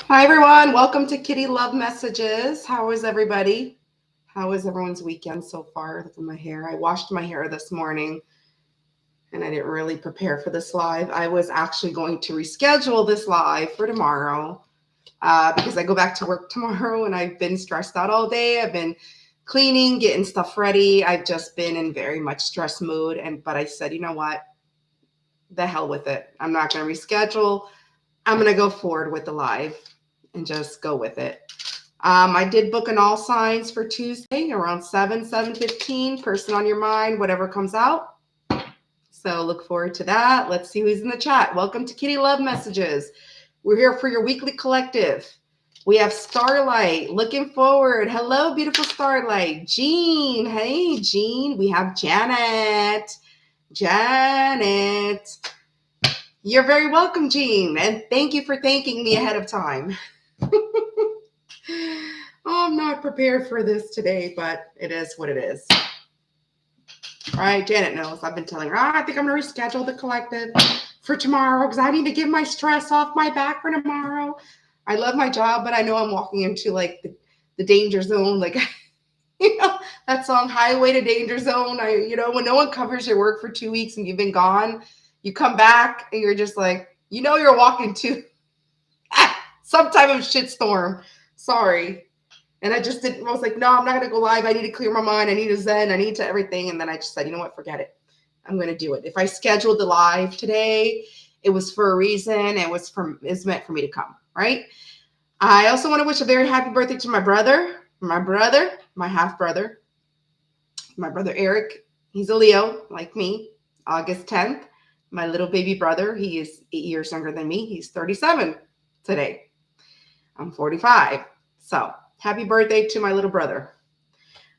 Hi, everyone. Welcome to Kitty Love Messages. How is everybody? How is everyone's weekend so far? Look at my hair. I washed my hair this morning and I didn't really prepare for this live. I was actually going to reschedule this live for tomorrow because I go back to work tomorrow and I've been stressed out all day. I've been cleaning, getting stuff ready. I've just been in very much stress mood. But I said, you know what? The hell with it. I'm not going to reschedule. I'm going to go forward with the live and just go with it. I did book an all signs for Tuesday around 7:15. Person on your mind, whatever comes out. So look forward to that. Let's see who's in the chat. Welcome to Kitty Love Messages. We're here for your weekly collective. We have Starlight. Looking forward. Hello, beautiful Starlight. Jean. Hey, Jean. We have Janet. Janet. You're very welcome, Jean. And thank you for thanking me ahead of time. I'm not prepared for this today, but it is what it is. All right, Janet knows. I've been telling her, I think I'm going to reschedule the collective for tomorrow because I need to get my stress off my back for tomorrow. I love my job, but I know I'm walking into like the danger zone. Like, that song, Highway to Danger Zone. When no one covers your work for 2 weeks and you've been gone, you come back and you're just like, you're walking to some type of shitstorm. Sorry. And I was like, no, I'm not going to go live. I need to clear my mind. I need to zen. I need to everything. And then I just said, you know what? Forget it. I'm going to do it. If I scheduled the live today, it was for a reason. It's meant for me to come, right? I also want to wish a very happy birthday to my brother, my half brother, my brother Eric. He's a Leo, like me, August 10th. My little baby brother, he is 8 years younger than me. He's 37 today. I'm 45. So happy birthday to my little brother.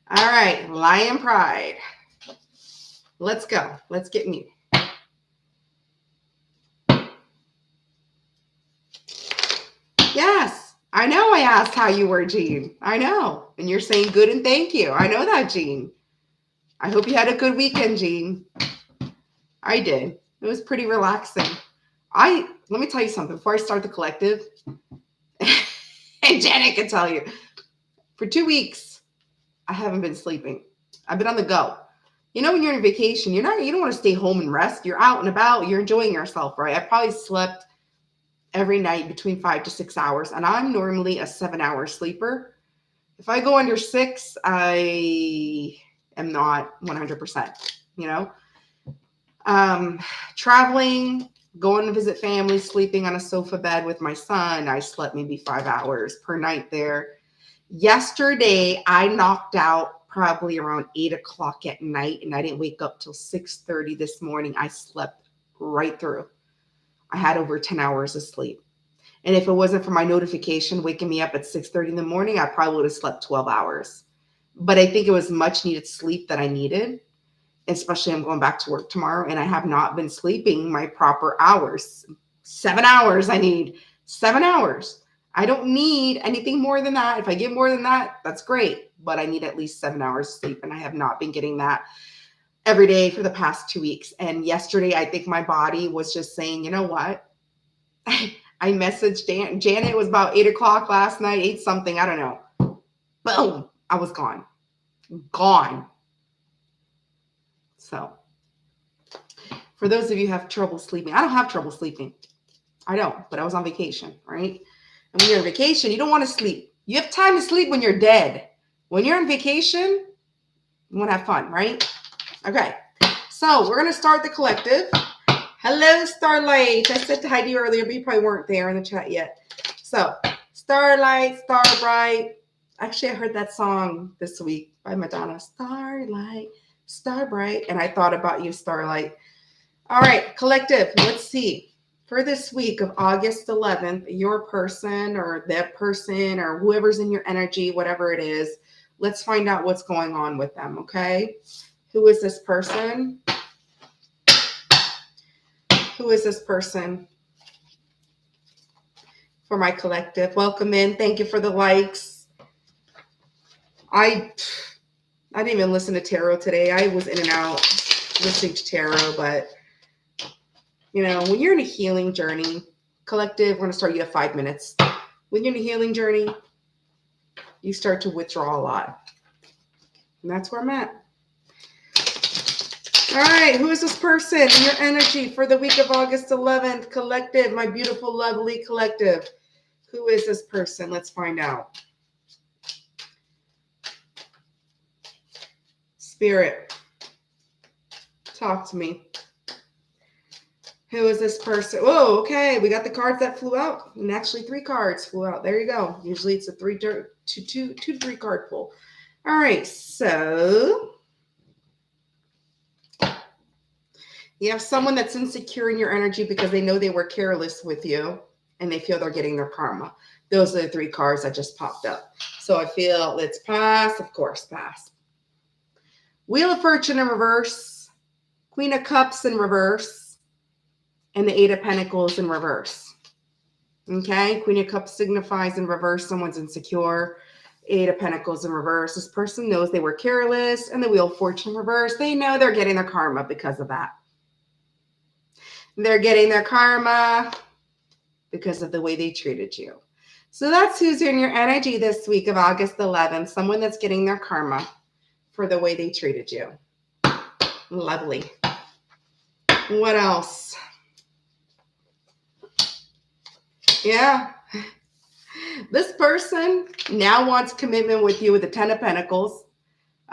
All right, Lion Pride. Let's go. Let's get muted. Yes, I know I asked how you were, Jean. I know. And you're saying good and thank you. I know that, Jean. I hope you had a good weekend, Jean. I did. It was pretty relaxing. Let me tell you something before I start the collective. And Janet can tell you. For 2 weeks, I haven't been sleeping. I've been on the go. When you're on vacation, you don't want to stay home and rest. You're out and about. You're enjoying yourself, right? I probably slept every night between 5 to 6 hours, and I'm normally a 7-hour sleeper. If I go under 6, I am not 100%, Traveling, going to visit family, sleeping on a sofa bed with my son, I slept maybe 5 hours per night there. Yesterday, I knocked out probably around 8 o'clock at night, and I didn't wake up till 6:30 this morning. I slept right through. I had over 10 hours of sleep. And if it wasn't for my notification waking me up at 6:30 in the morning, I probably would have slept 12 hours. But I think it was much needed sleep that I needed, especially I'm going back to work tomorrow, and I have not been sleeping my proper hours. 7 hours I need. 7 hours. I don't need anything more than that. If I get more than that, that's great. But I need at least 7 hours of sleep, and I have not been getting that every day for the past 2 weeks. And yesterday, I think my body was just saying, you know what? I messaged Janet. It was about 8 o'clock last night, 8 something. I don't know. Boom. I was gone. Gone. So for those of you who have trouble sleeping, I don't have trouble sleeping. I don't, but I was on vacation, right? And when you're on vacation, you don't want to sleep. You have time to sleep when you're dead. When you're on vacation, you want to have fun, right? Okay. So we're going to start the collective. Hello, Starlight. I said hi to you earlier, but you probably weren't there in the chat yet. So Starlight, Starbright. Actually, I heard that song this week by Madonna. Starlight, Starbright. And I thought about you, Starlight. All right, collective. Let's see. For this week of August 11th, your person or that person or whoever's in your energy, whatever it is, let's find out what's going on with them, okay? Who is this person? Who is this person? For my collective. Welcome in. Thank you for the likes. I didn't even listen to tarot today. I was in and out listening to tarot, but You know, when you're in a healing journey, collective, we're going to start you at 5 minutes. When you're in a healing journey, you start to withdraw a lot. And that's where I'm at. All right, who is this person? Your energy for the week of August 11th, collective, my beautiful, lovely collective. Who is this person? Let's find out. Spirit, talk to me. Who is this person? Oh, okay. We got the cards that flew out. And actually 3 cards flew out. There you go. Usually it's a 2 to 3 card pull. All right. So you have someone that's insecure in your energy because they know they were careless with you and they feel they're getting their karma. Those are the 3 cards that just popped up. So I feel let's pass. Of course, pass. Wheel of Fortune in reverse. Queen of Cups in reverse. And the 8 of Pentacles in reverse. Okay, Queen of Cups signifies in reverse someone's insecure. 8 of Pentacles in reverse. This person knows they were careless. And the Wheel of Fortune in reverse. They know they're getting their karma because of that. They're getting their karma because of the way they treated you. So that's who's in your energy this week of August 11th. Someone that's getting their karma for the way they treated you. Lovely. What else? Yeah. This person now wants commitment with you with the 10 of Pentacles.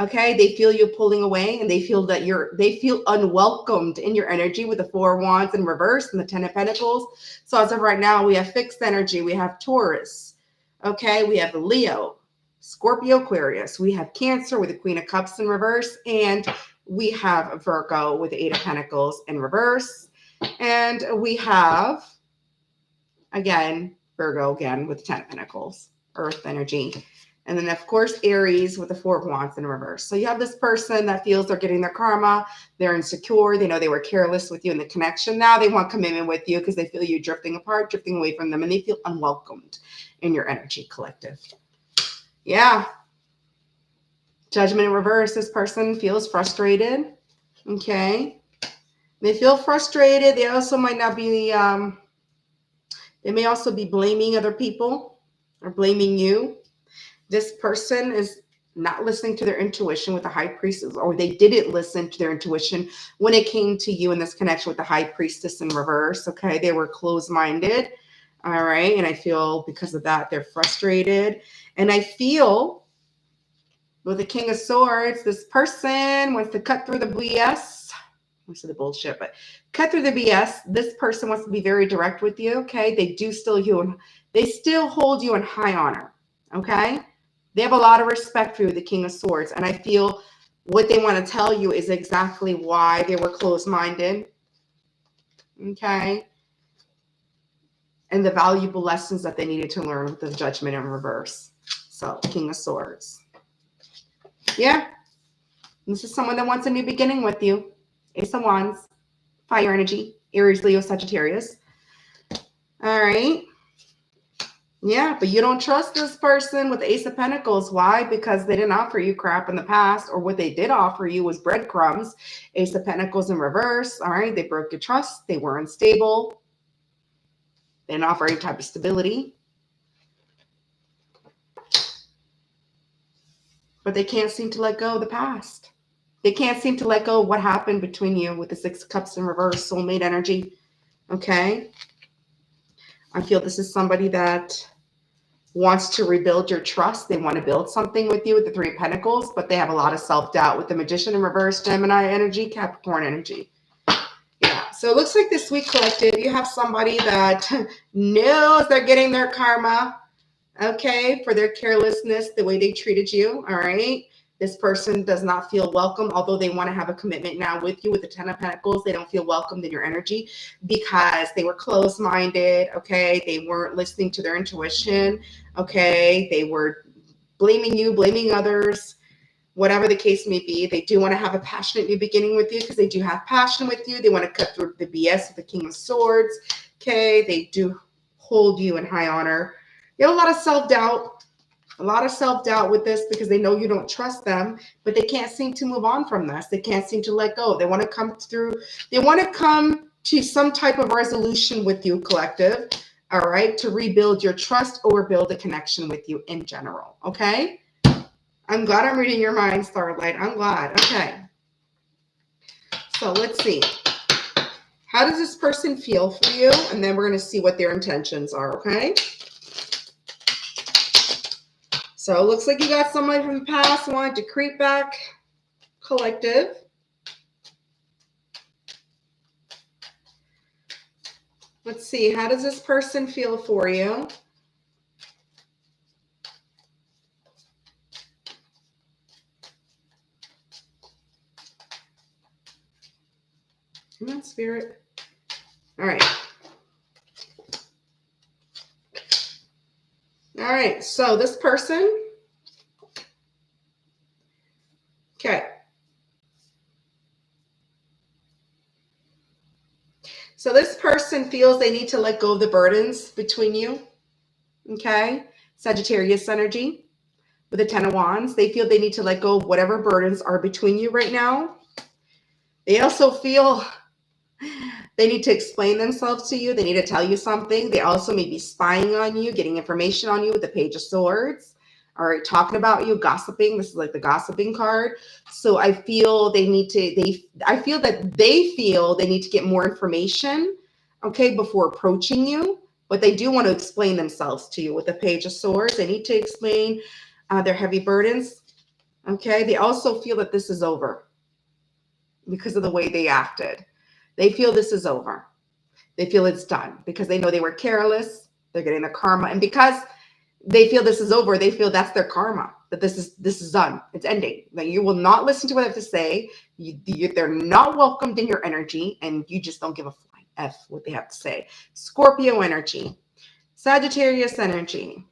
Okay, they feel you pulling away and they feel that they feel unwelcomed in your energy with the 4 of Wands in reverse and the 10 of Pentacles. So as of right now, we have fixed energy. We have Taurus. Okay, we have Leo, Scorpio, Aquarius. We have Cancer with the Queen of Cups in reverse. And we have Virgo with the 8 of Pentacles in reverse. And we have, again, Virgo again with the 10 of Pentacles, Earth energy. And then, of course, Aries with the 4 of Wands in reverse. So you have this person that feels they're getting their karma. They're insecure. They know they were careless with you in the connection. Now they want commitment with you because they feel you drifting apart, drifting away from them, and they feel unwelcomed in your energy, collective. Yeah. Judgment in reverse. This person feels frustrated. Okay. They feel frustrated. They also might not be, they may also be blaming other people or blaming you. This person is not listening to their intuition with the High Priestess, or they didn't listen to their intuition when it came to you in this connection with the High Priestess in reverse. Okay, they were closed-minded. All right, and I feel because of that, they're frustrated. And I feel with the King of Swords, this person wants to cut through the BS. I said the bullshit, but cut through the BS. This person wants to be very direct with you. Okay, they still hold you in high honor. Okay. They have a lot of respect for you, the King of Swords. And I feel what they want to tell you is exactly why they were closed-minded. Okay. And the valuable lessons that they needed to learn with the Judgment in reverse. So, King of Swords. Yeah. This is someone that wants a new beginning with you. Ace of Wands. Fire energy. Aries, Leo, Sagittarius. All right. Yeah, but you don't trust this person with the Ace of Pentacles. Why? Because they didn't offer you crap in the past, or what they did offer you was breadcrumbs. Ace of Pentacles in reverse. All right, they broke your trust. They were unstable. They didn't offer any type of stability. But they can't seem to let go of the past. They can't seem to let go of what happened between you with the 6 of Cups in reverse, soulmate energy. Okay? I feel this is somebody that wants to rebuild your trust. They want to build something with you with the 3 of Pentacles, but they have a lot of self-doubt with the Magician in reverse, Gemini energy, Capricorn energy. Yeah, so it looks like this week, collective, you have somebody that knows they're getting their karma, okay, for their carelessness, the way they treated you, all right? This person does not feel welcome, although they want to have a commitment now with you with the 10 of Pentacles. They don't feel welcomed in your energy because they were closed-minded, okay? They weren't listening to their intuition, okay? They were blaming you, blaming others, whatever the case may be. They do want to have a passionate new beginning with you because they do have passion with you. They want to cut through the BS with the King of Swords, okay? They do hold you in high honor. You have a lot of self-doubt. A lot of self-doubt with this because they know you don't trust them, but they can't seem to move on from this. They can't seem to let go. They want to come through. They want to come to some type of resolution with you, collective. All right, to rebuild your trust or build a connection with you in general. Okay. I'm glad I'm reading your mind, Starlight. I'm glad. Okay. So let's see. How does this person feel for you? And then we're going to see what their intentions are. Okay. So it looks like you got somebody from the past who wanted to creep back, collective. Let's see. How does this person feel for you? Come on, Spirit. All right. All right. So this person. Okay. So this person feels they need to let go of the burdens between you. Okay. Sagittarius energy with the 10 of Wands. They feel they need to let go of whatever burdens are between you right now. They also feel they need to explain themselves to you. They need to tell you something. They also may be spying on you, getting information on you with the Page of Swords. All right, talking about you, gossiping. This is like the gossiping card. So I feel they need to, I feel that they feel they need to get more information, okay, before approaching you. But they do want to explain themselves to you with the Page of Swords. They need to explain their heavy burdens, okay? They also feel that this is over because of the way they acted. They feel this is over. They feel it's done because they know they were careless. They're getting the karma. And because they feel this is over, they feel that's their karma, that this is done. It's ending. That you will not listen to what they have to say. They're not welcomed in your energy, and you just don't give a flying F what they have to say. Scorpio energy, Sagittarius energy,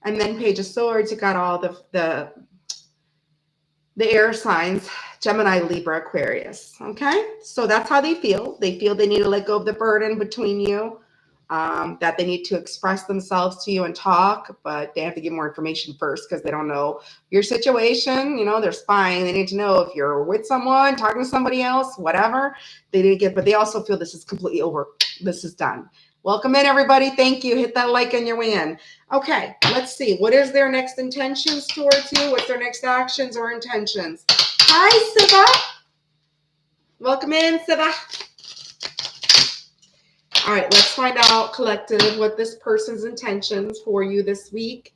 and then Page of Swords. You got all the air signs, Gemini, Libra, Aquarius. Okay, so that's how they feel. They feel they need to let go of the burden between you, that they need to express themselves to you and talk, but they have to get more information first because they don't know your situation. You know, they're spying. They need to know if you're with someone, talking to somebody else, whatever. They didn't get, but they also feel this is completely over. This is done. Welcome in, everybody. Thank you. Hit that like on your way in. Okay, let's see. What is their next intentions towards you? What's their next actions or intentions? Hi, Siva. Welcome in, Siva. All right, let's find out, collective, what this person's intentions for you this week.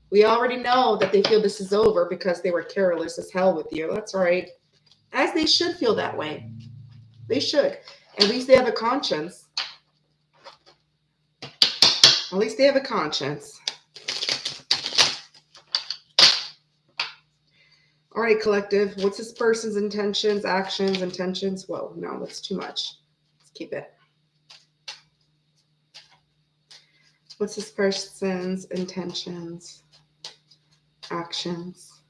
We already know that they feel this is over because they were careless as hell with you. That's right. As they should feel that way. They should. At least they have a conscience. At least they have a conscience. All right, collective. What's this person's intentions, actions, intentions? Whoa, no, that's too much. Let's keep it. What's this person's intentions, actions?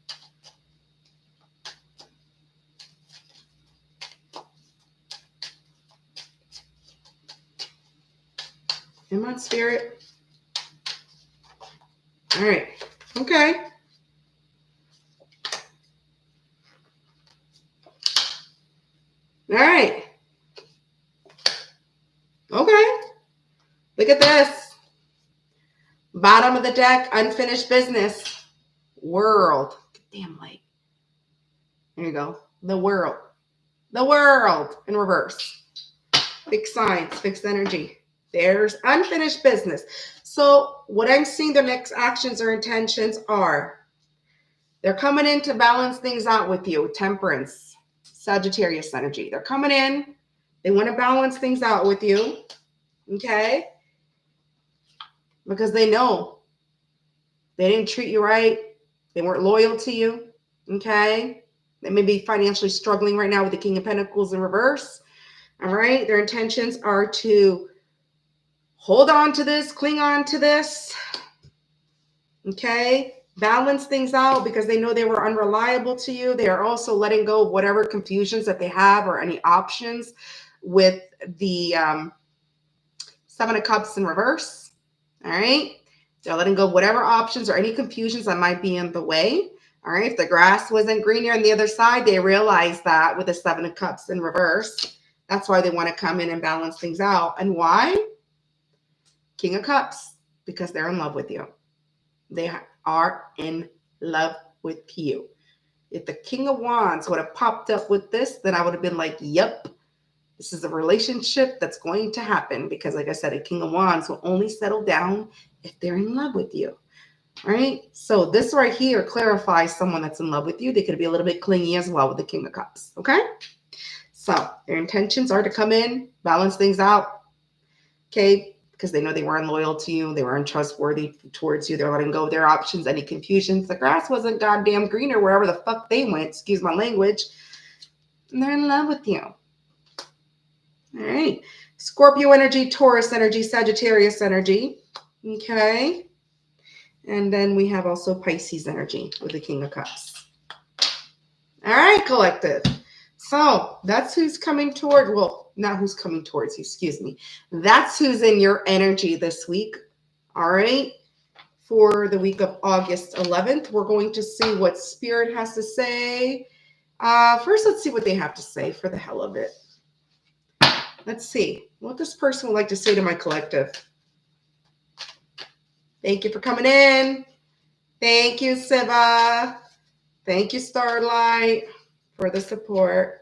Come on, Spirit. All right. Okay. All right. Okay. Look at this. Bottom of the deck, unfinished business. World. Damn light. There you go. The world. The world in reverse. Fixed signs, fixed energy. There's unfinished business. So what I'm seeing their next actions or intentions are, they're coming in to balance things out with you. Temperance, Sagittarius energy. They're coming in. They want to balance things out with you. Okay? Because they know they didn't treat you right. They weren't loyal to you. Okay? They may be financially struggling right now with the King of Pentacles in reverse. All right? Their intentions are to hold on to this, cling on to this. Okay? Balance things out because they know they were unreliable to you. They are also letting go of whatever confusions that they have or any options with the Seven of Cups in reverse. All right? They're letting go of whatever options or any confusions that might be in the way. All right? If the grass wasn't greener on the other side, they realize that with the Seven of Cups in reverse. That's why they want to come in and balance things out. And why? King of Cups, because they're in love with you. They are in love with you. If the King of Wands would have popped up with this, then I would have been like, yep, this is a relationship that's going to happen. Because like I said, a King of Wands will only settle down if they're in love with you. Right? So this right here clarifies someone that's in love with you. They could be a little bit clingy as well with the King of Cups. Okay? So their intentions are to come in, balance things out. Okay? Because they know they weren't loyal to you. They were untrustworthy towards you. They're letting go of their options, any confusions. The grass wasn't goddamn greener wherever the fuck they went. Excuse my language. And they're in love with you. All right. Scorpio energy, Taurus energy, Sagittarius energy. Okay. And then we have also Pisces energy with the King of Cups. All right, collective. So that's who's coming toward, well, not who's coming towards you, excuse me. That's who's in your energy this week. All right. For the week of August 11th, we're going to see what Spirit has to say. First, let's see what they have to say for the hell of it. Let's see what this person would like to say to my collective. Thank you for coming in. Thank you, Siva. Thank you, Starlight, for the support.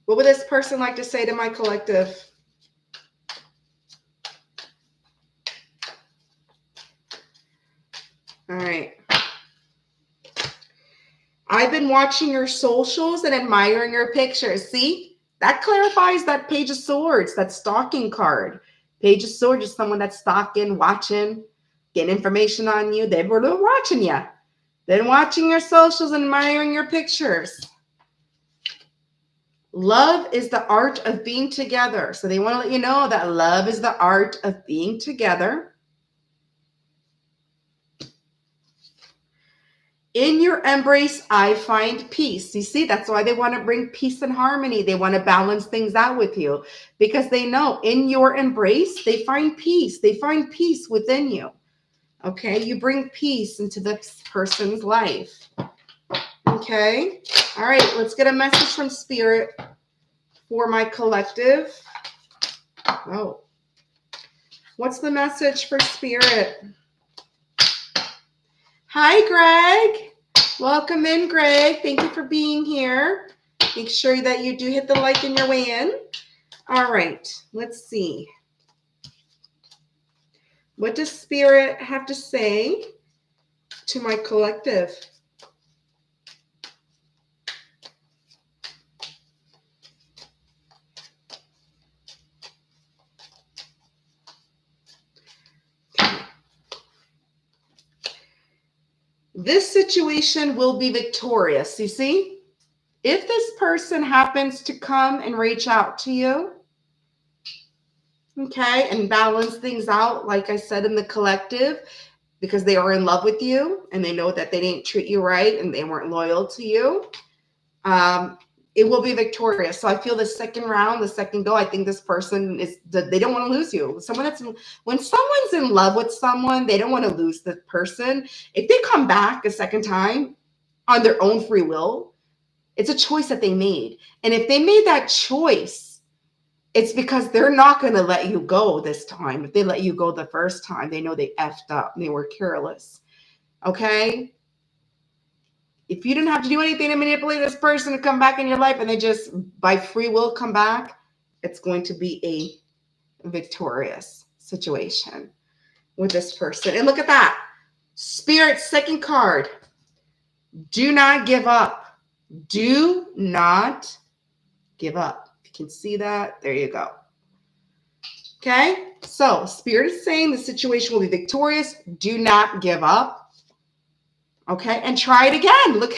What would this person like to say to my collective? All right. I've been watching your socials and admiring your pictures. See, that clarifies that Page of Swords, that stalking card. Page of Swords is someone that's stalking, watching, getting information on you. They were watching you. They're watching your socials and admiring your pictures. Love is the art of being together. So they want to let you know that love is the art of being together. In your embrace, I find peace. You see, that's why they want to bring peace and harmony. They want to balance things out with you because they know in your embrace, they find peace. They find peace within you. Okay, you bring peace into this person's life. Okay, all right, let's get a message from Spirit for my collective. Oh, what's the message for Spirit? Hi, Greg. Welcome in, Greg. Thank you for being here. Make sure that you do hit the like on your way in. All right, let's see. What does Spirit have to say to my collective? This situation will be victorious. You see, if this person happens to come and reach out to you, okay, and balance things out, like I said in the collective, because they are in love with you and they know that they didn't treat you right and they weren't loyal to you, it will be victorious. So I feel the second round, the second go, I think this person they don't want to lose you. When someone's in love with someone, they don't want to lose the person. If they come back a second time on their own free will, it's a choice that they made. And if they made that choice, it's because they're not going to let you go this time. If they let you go the first time, they know they effed up. They were careless. Okay? If you didn't have to do anything to manipulate this person to come back in your life and they just by free will come back, it's going to be a victorious situation with this person. And look at that. Spirit's second card. Do not give up. Do not give up. If you can see that, there you go. Okay? So Spirit is saying the situation will be victorious. Do not give up. Okay, and try it again. Look,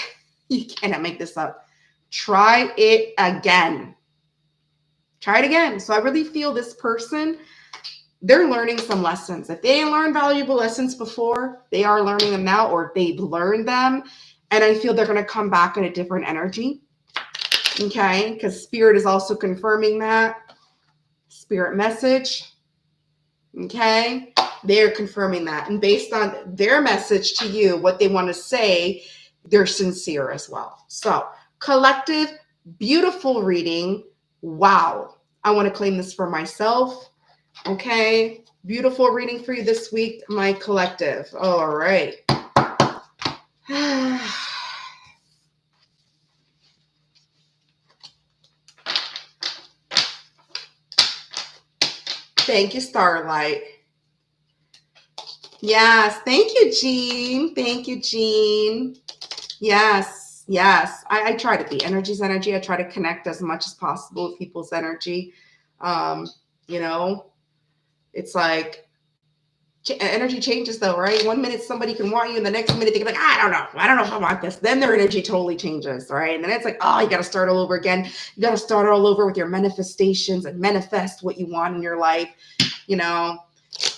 you cannot make this up. Try it again. Try it again. So I really feel this person, they're learning some lessons. If they didn't learn valuable lessons before, they are learning them now, or they've learned them. And I feel they're going to come back in a different energy. Okay, because Spirit is also confirming that. Spirit message. Okay, they're confirming that. And based on their message to you, what they want to say, they're sincere as well. So Collective, beautiful reading. Wow. I want to claim this for myself. Okay. Beautiful reading for you this week, my collective. All right. Thank you, Starlight. Yes. Thank you, Jean. Thank you, Jean. Yes. Yes. I try to be. Energy's energy. I try to connect as much as possible with people's energy. You know, it's like energy changes though, right? One minute somebody can want you, and the next minute they're like, I don't know if I want this. Then their energy totally changes, right? And then it's like, oh, you got to start all over again. You got to start all over with your manifestations and manifest what you want in your life, you know.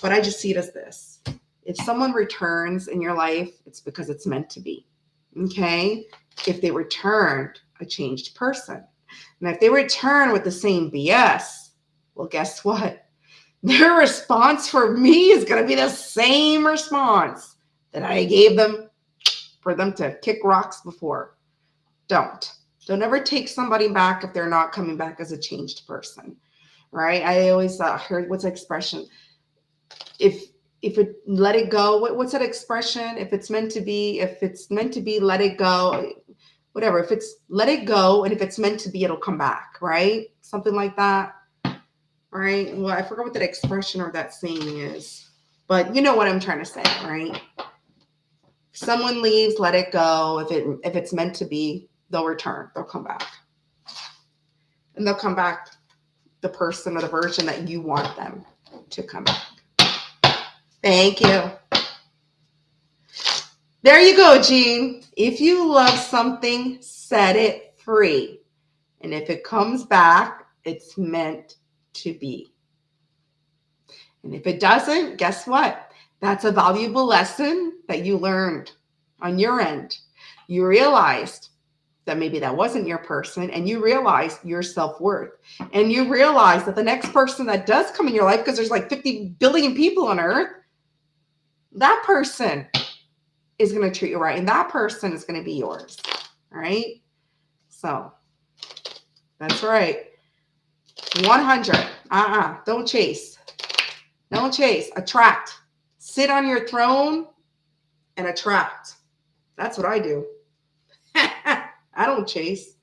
But I just see it as this: if someone returns in your life, it's because it's meant to be. Okay. If they returned a changed person, and if they return with the same BS, well, guess what? Their response for me is going to be the same response that I gave them for them to kick rocks before. Don't ever take somebody back if they're not coming back as a changed person, right? I always heard, what's the expression? If it, let it go. What's that expression? If it's meant to be, let it go. Whatever. If it's let it go, and if it's meant to be, it'll come back, right? Something like that. Right. Well, I forgot what that expression or that saying is, but you know what I'm trying to say, right? If someone leaves, let it go. If it's meant to be, they'll return. They'll come back, and they'll come back the person or the version that you want them to come back. Thank you. There you go, Jean. If you love something, set it free, and if it comes back, it's meant to be. And if it doesn't, guess what? That's a valuable lesson that you learned on your end. You realized that maybe that wasn't your person, and you realized your self-worth. And you realize that the next person that does come in your life, because there's like 50 billion people on earth, that person is going to treat you right. And that person is going to be yours. All right. So that's right. 100. Don't chase. Don't chase. Attract. Sit on your throne and attract. That's what I do. I don't chase.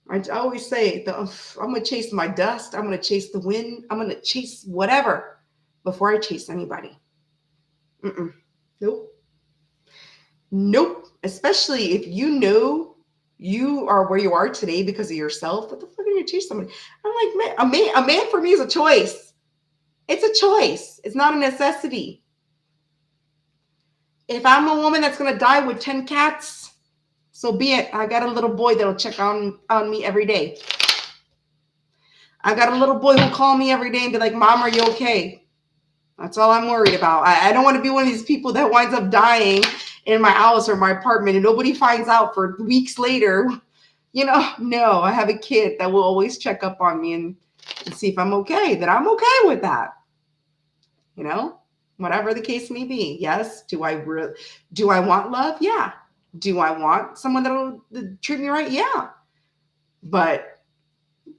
I always say, I'm going to chase my dust. I'm going to chase the wind. I'm going to chase whatever before I chase anybody. Nope. Nope. Especially if you know you are where you are today because of yourself. What the fuck are you chase somebody? I'm like, man, a man for me is a choice. It's a choice. It's not a necessity. If I'm a woman that's going to die with 10 cats, so be it. I got a little boy that'll check on me every day. I got a little boy who'll call me every day and be like, Mom, are you okay? That's all I'm worried about. I don't want to be one of these people that winds up dying in my house or my apartment and nobody finds out for weeks later. You know, no, I have a kid that will always check up on me and see if I'm okay. That I'm okay with that. You know, whatever the case may be. Yes. Do I want love? Yeah. Do I want someone that'll treat me right? Yeah. But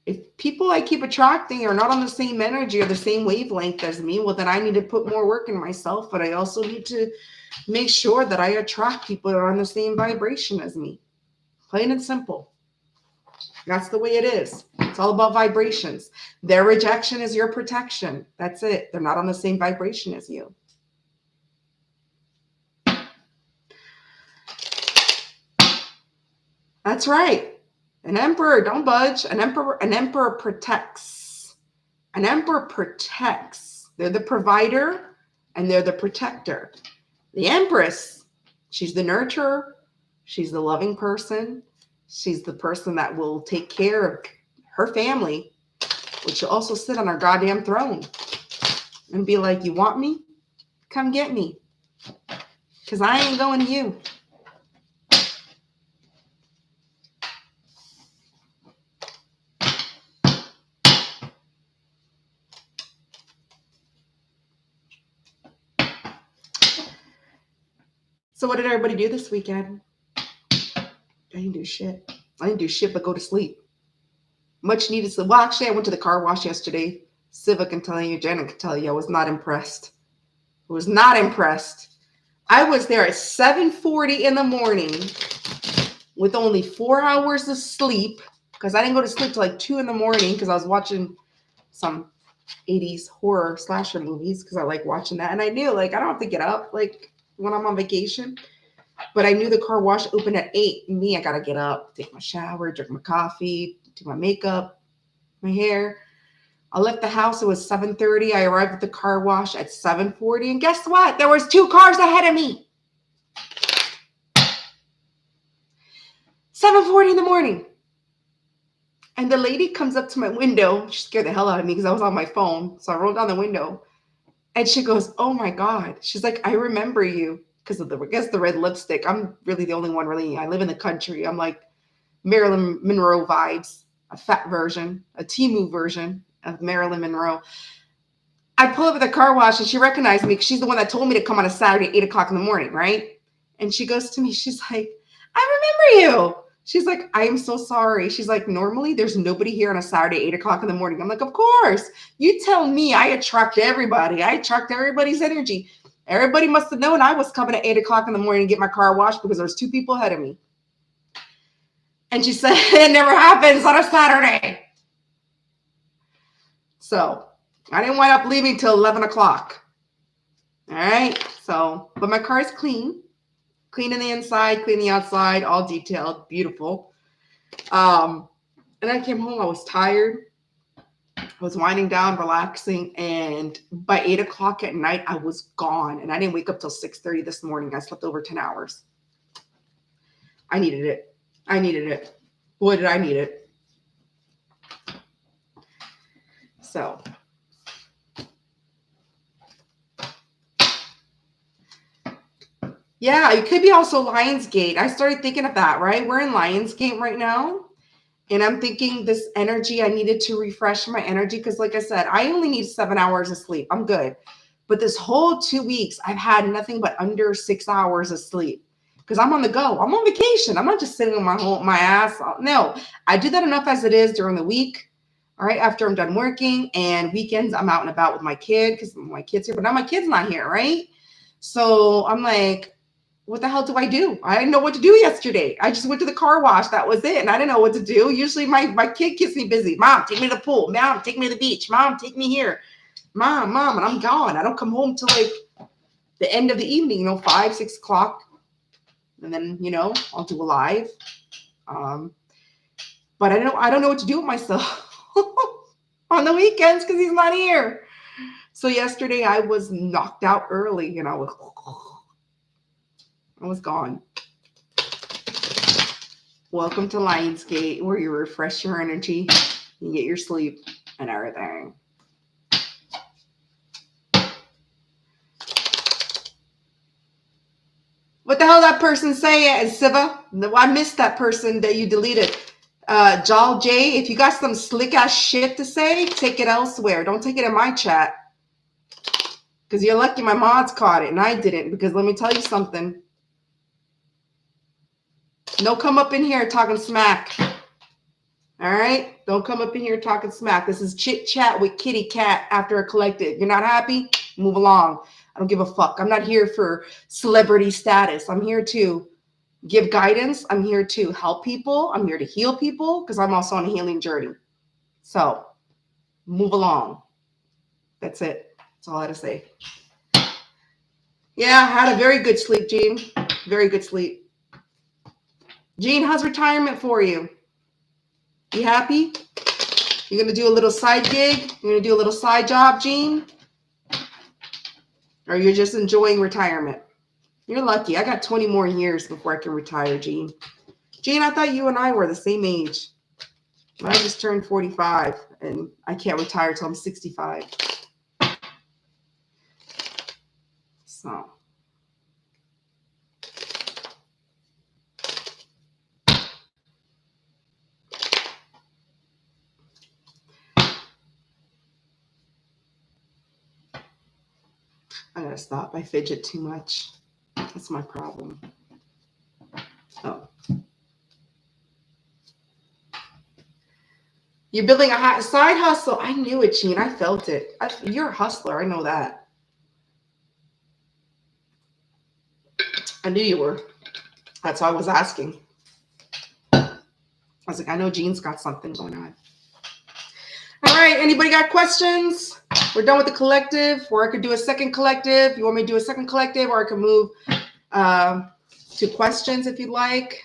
if people I keep attracting are not on the same energy or the same wavelength as me, well, then I need to put more work in myself. But I also need to make sure that I attract people that are on the same vibration as me. Plain and simple. That's the way it is. It's all about vibrations. Their rejection is your protection. That's it. They're not on the same vibration as you. That's right. An emperor, don't budge. An emperor protects. An emperor protects. They're the provider and they're the protector. The empress, she's the nurturer. She's the loving person. She's the person that will take care of her family, but she'll also sit on her goddamn throne and be like, you want me? Come get me. Because I ain't going to you. So what did everybody do this weekend? I didn't do shit. I didn't do shit but go to sleep. Much needed sleep. Well, actually, I went to the car wash yesterday. Siva can tell you, Janet can tell you, I was not impressed. I was not impressed. I was there at 7:40 in the morning with only 4 hours of sleep because I didn't go to sleep till like 2 in the morning because I was watching some 80s horror slasher movies because I like watching that. And I knew, like, I don't have to get up like when I'm on vacation. But I knew the car wash opened at 8. And me, I got to get up, take my shower, drink my coffee, do my makeup, my hair. I left the house. It was 7:30. I arrived at the car wash at 7:40. And guess what? There was 2 cars ahead of me. 7:40 in the morning. And the lady comes up to my window. She scared the hell out of me because I was on my phone. So I rolled down the window. And she goes, "Oh my God." She's like, "I remember you." Because of the red lipstick. I'm really the only one really. I live in the country. I'm like Marilyn Monroe vibes, a fat version, a Temu version of Marilyn Monroe. I pull up at the car wash and she recognized me because she's the one that told me to come on a Saturday at 8 o'clock in the morning, right? And she goes to me, she's like, "I remember you." She's like, "I am so sorry." She's like, "Normally there's nobody here on a Saturday, 8 o'clock in the morning." I'm like, "Of course. You tell me, I attract everybody. I attract everybody's energy. Everybody must have known I was coming at 8 o'clock in the morning to get my car washed because there's 2 people ahead of me." And she said, "It never happens on a Saturday." So I didn't wind up leaving till 11 o'clock. All right. So, but my car is clean. Clean in the inside, clean the outside, all detailed, beautiful. And I came home, I was tired. I was winding down, relaxing, and by 8 o'clock at night, I was gone. And I didn't wake up till 6:30 this morning. I slept over 10 hours. I needed it. I needed it. Boy, did I need it. So. Yeah, it could be also Lionsgate. I started thinking of that, right? We're in Lionsgate right now. And I'm thinking this energy, I needed to refresh my energy because, like I said, I only need 7 hours of sleep. I'm good. But this whole 2 weeks, I've had nothing but under 6 hours of sleep because I'm on the go. I'm on vacation. I'm not just sitting on my ass. No, I do that enough as it is during the week. All right, after I'm done working, and weekends, I'm out and about with my kid because my kid's here. But now my kid's not here, right? So I'm like, what the hell do I do? I didn't know what to do yesterday. I just went to the car wash. That was it. And I didn't know what to do. Usually my kid keeps me busy. "Mom, take me to the pool. Mom, take me to the beach. Mom, take me here. Mom. And I'm gone. I don't come home till like the end of the evening, 5, 6 o'clock. And then, I'll do a live. But I don't know what to do with myself on the weekends because he's not here. So yesterday I was knocked out early and I was gone. Welcome to Lionsgate, where you refresh your energy, you get your sleep and everything. What the hell that person say, Siva? I missed that person that you deleted. Jal J, if you got some slick ass shit to say, take it elsewhere. Don't take it in my chat. Because you're lucky my mods caught it and I didn't. Because let me tell you something. No come up in here talking smack. All right? Don't come up in here talking smack. This is chit chat with Kitty Cat after a collective. You're not happy? Move along. I don't give a fuck. I'm not here for celebrity status. I'm here to give guidance. I'm here to help people. I'm here to heal people because I'm also on a healing journey. So move along. That's it. That's all I had to say. Yeah, I had a very good sleep, Jean. Very good sleep. Jean, how's retirement for you? You happy? You're going to do a little side gig? You're going to do a little side job, Jean? Or you're just enjoying retirement? You're lucky. I got 20 more years before I can retire, Jean. Jean, I thought you and I were the same age. I just turned 45 and I can't retire till I'm 65. So. I gotta stop. I fidget too much. That's my problem. Oh. You're building a side hustle. I knew it, Gene. I felt it. You're a hustler. I know that. I knew you were. That's why I was asking. I was like, I know Gene's got something going on. All right. Anybody got questions? We're done with the collective, or I could do a second collective. You want me to do a second collective, or I could move to questions if you'd like.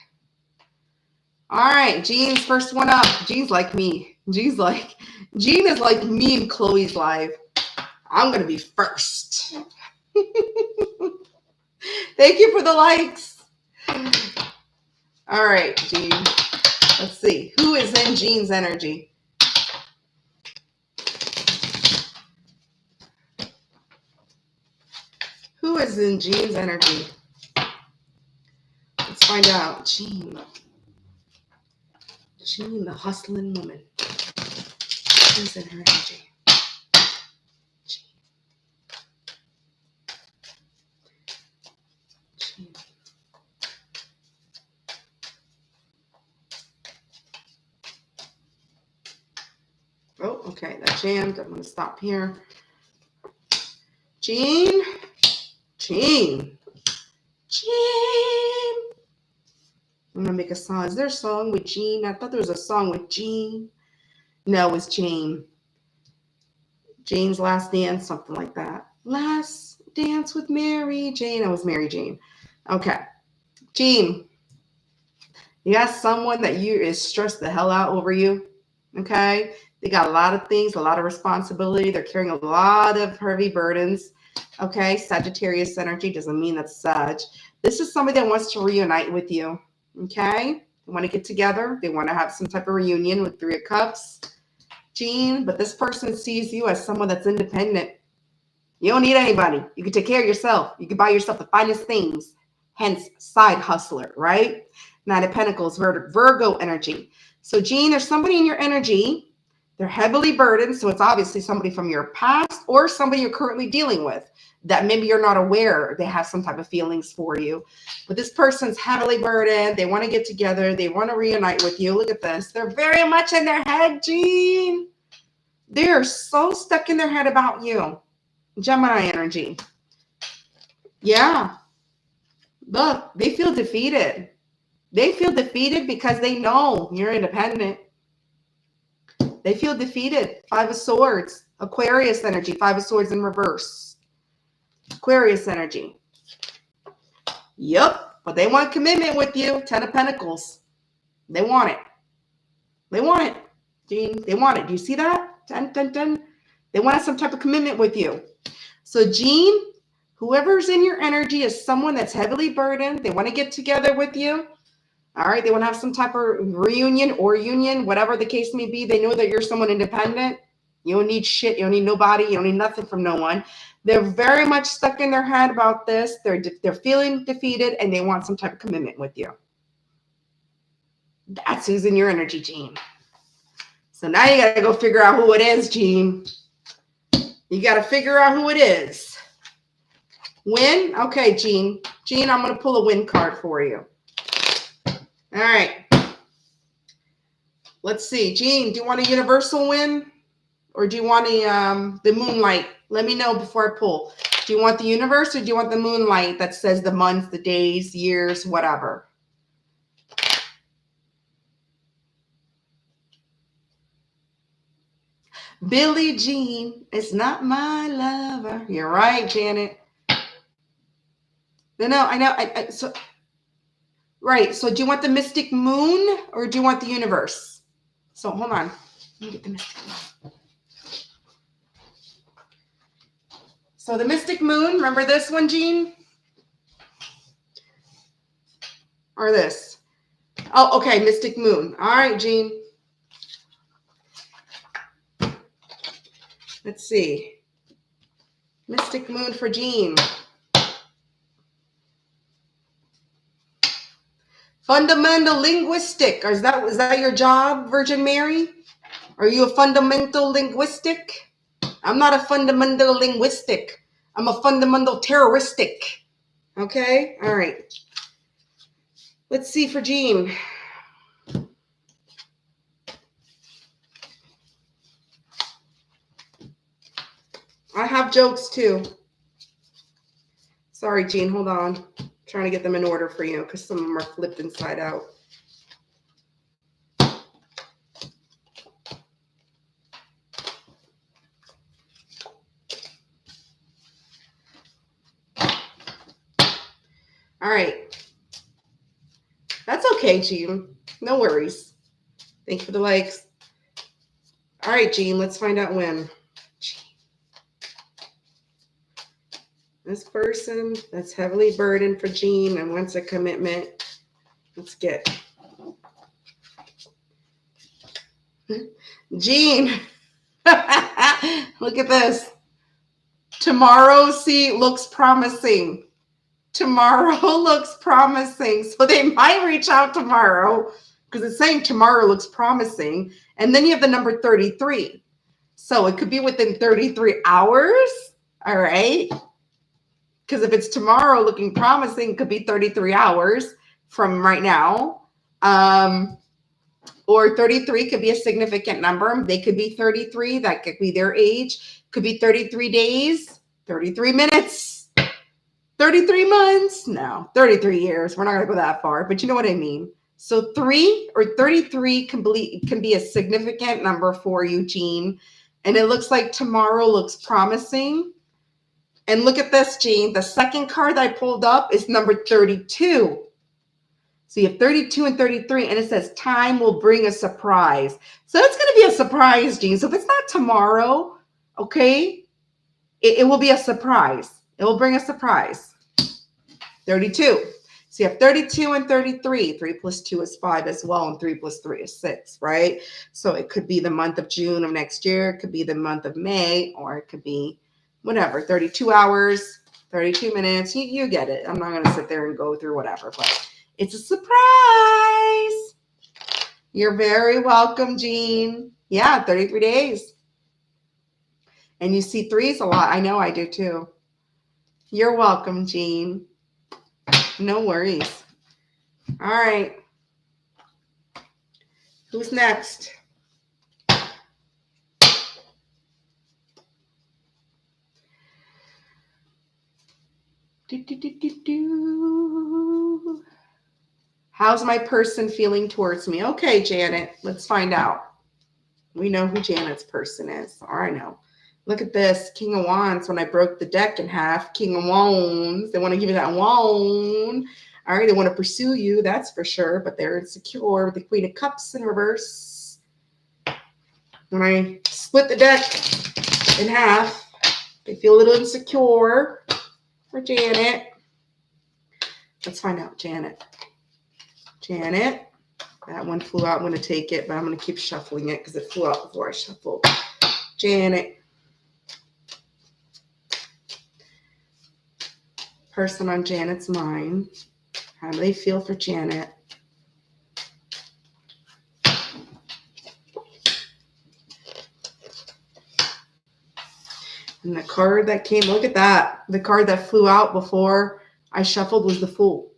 All right. Gene's first one up. Gene's like me. Gene is like me in Chloe's live. I'm going to be first. Thank you for the likes. All right, Gene. Let's see. Who is in Gene's energy? Who is in Gene's energy? Let's find out. Gene, the hustling woman. Who's in her energy? Gene. Oh, okay, that jammed. I'm going to stop here. Gene. I'm going to make a song. Is there a song with Gene? I thought there was a song with Gene. No, it's Jane. Jane's Last Dance, something like that. Last Dance with Mary Jane. I was Mary Jane. Okay. Gene, you got someone that is stressed the hell out over you. Okay. They got a lot of things, a lot of responsibility. They're carrying a lot of heavy burdens. Okay. Sagittarius energy doesn't mean that's Sag. This is somebody that wants to reunite with you. Okay. They want to get together. They want to have some type of reunion with 3 of Cups. Gene, but this person sees you as someone that's independent. You don't need anybody. You can take care of yourself. You can buy yourself the finest things. Hence, side hustler, right? 9 of Pentacles, Virgo energy. So, Gene, there's somebody in your energy. They're heavily burdened. So it's obviously somebody from your past or somebody you're currently dealing with that maybe you're not aware they have some type of feelings for you. But this person's heavily burdened. They want to get together. They want to reunite with you. Look at this. They're very much in their head, Gene. They're so stuck in their head about you. Gemini energy. Yeah. Look, they feel defeated. They feel defeated because they know you're independent. They feel defeated. 5 of Swords. Aquarius energy. 5 of Swords in reverse. Aquarius energy. Yep. But they want commitment with you. 10 of Pentacles. They want it. They want it. Gene, they want it. Do you see that? 10, 10, 10. They want some type of commitment with you. So, Gene, whoever's in your energy is someone that's heavily burdened. They want to get together with you. All right. They want to have some type of reunion or union, whatever the case may be. They know that you're someone independent. You don't need shit. You don't need nobody. You don't need nothing from no one. They're very much stuck in their head about this. They're feeling defeated and they want some type of commitment with you. That's who's in your energy, Gene. So now you got to go figure out who it is, Gene. You got to figure out who it is. Win? Okay, Gene. Gene, I'm going to pull a win card for you. All right. Let's see. Gene, do you want a universal win? Or do you want the moonlight? Let me know before I pull. Do you want the universe or do you want the moonlight that says the months, the days, years, whatever? Billie Jean is not my lover. You're right, Janet. No, I know. So, right. So do you want the mystic moon or do you want the universe? So hold on. Let me get the mystic moon. So the mystic moon, remember this one, Gene? Or this? Oh, okay, mystic moon. All right, Gene. Let's see. Mystic moon for Gene. Fundamental linguistic. Or is that your job, Virgin Mary? Are you a fundamental linguistic? I'm not a fundamental linguistic. I'm a fundamental terroristic. Okay? All right. Let's see for Gene. I have jokes too. Sorry, Jean, hold on. I'm trying to get them in order for you because some of them are flipped inside out. All right. That's okay, Jean. No worries. Thank you for the likes. All right, Jean, let's find out when. This person that's heavily burdened for Jean and wants a commitment. Let's get Jean. Look at this. Tomorrow, see, looks promising. Tomorrow looks promising. So they might reach out tomorrow because it's saying tomorrow looks promising. And then you have the number 33. So it could be within 33 hours. All right. Because if it's tomorrow looking promising, it could be 33 hours from right now. Or 33 could be a significant number. They could be 33. That could be their age. Could be 33 days, 33 minutes, 33 months. No, 33 years. We're not going to go that far, but you know what I mean. So 3 or 33 can be a significant number for you, Jean. And it looks like tomorrow looks promising. And look at this, Jean. The second card that I pulled up is number 32. So you have 32 and 33, and it says time will bring a surprise. So it's going to be a surprise, Jean. So if it's not tomorrow, okay, it will be a surprise. It will bring a surprise. 32. So you have 32 and 33. 3 plus 2 is 5 as well, and 3 plus 3 is 6, right? So it could be the month of June of next year. It could be the month of May, or it could be whatever, 32 hours, 32 minutes. You get it. I'm not going to sit there and go through whatever, but it's a surprise. You're very welcome, Jean. Yeah, 33 days. And you see threes a lot. I know I do too. You're welcome, Jean. No worries. All right. Who's next? How's my person feeling towards me? Okay, Janet, let's find out. We know who Janet's person is. All right, now. Look at this. King of Wands. When I broke the deck in half, King of Wands. They want to give you that wand. All right, they want to pursue you, that's for sure, but they're insecure with the Queen of Cups in reverse. When I split the deck in half, they feel a little insecure for Janet. Let's find out, Janet. Janet. That one flew out. I'm going to take it, but I'm going to keep shuffling it because it flew out before I shuffled. Janet. Person on Janet's mind. How do they feel for Janet? And the card that came, look at that. The card that flew out before I shuffled was the Fool.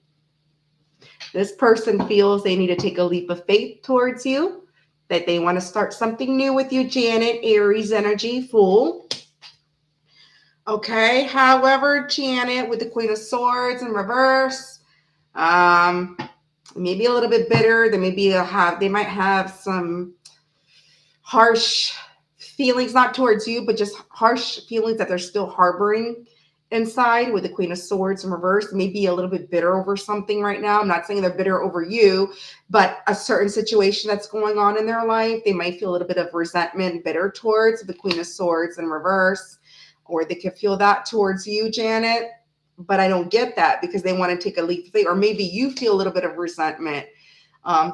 This person feels they need to take a leap of faith towards you, that they want to start something new with you, Janet, Aries energy, Fool. Okay, however, Janet with the Queen of Swords in reverse, maybe a little bit bitter. They might have some harsh feelings, not towards you, but just harsh feelings that they're still harboring inside with the Queen of Swords in reverse. Maybe a little bit bitter over something right now. I'm not saying they're bitter over you, but a certain situation that's going on in their life. They might feel a little bit of resentment, bitter towards the Queen of Swords in reverse, or they could feel that towards you, Janet. But I don't get that because they want to take a leap of faith, or maybe you feel a little bit of resentment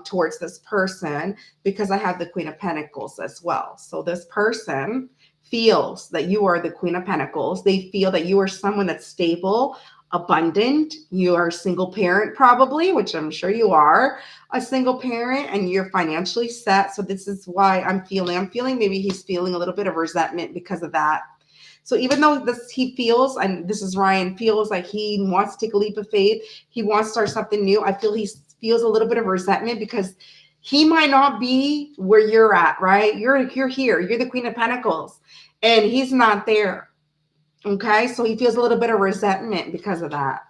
towards this person because I have the Queen of Pentacles as well. So this person feels that you are the Queen of Pentacles. They feel that you are someone that's stable, abundant. You are a single parent probably, which I'm sure you are a single parent, and you're financially set. So this is why I'm feeling maybe he's feeling a little bit of resentment because of that. So even though he feels, and this is Ryan, feels like he wants to take a leap of faith, he wants to start something new, I feel he feels a little bit of resentment because he might not be where you're at, right? You're here. You're the Queen of Pentacles, and he's not there. Okay. So he feels a little bit of resentment because of that,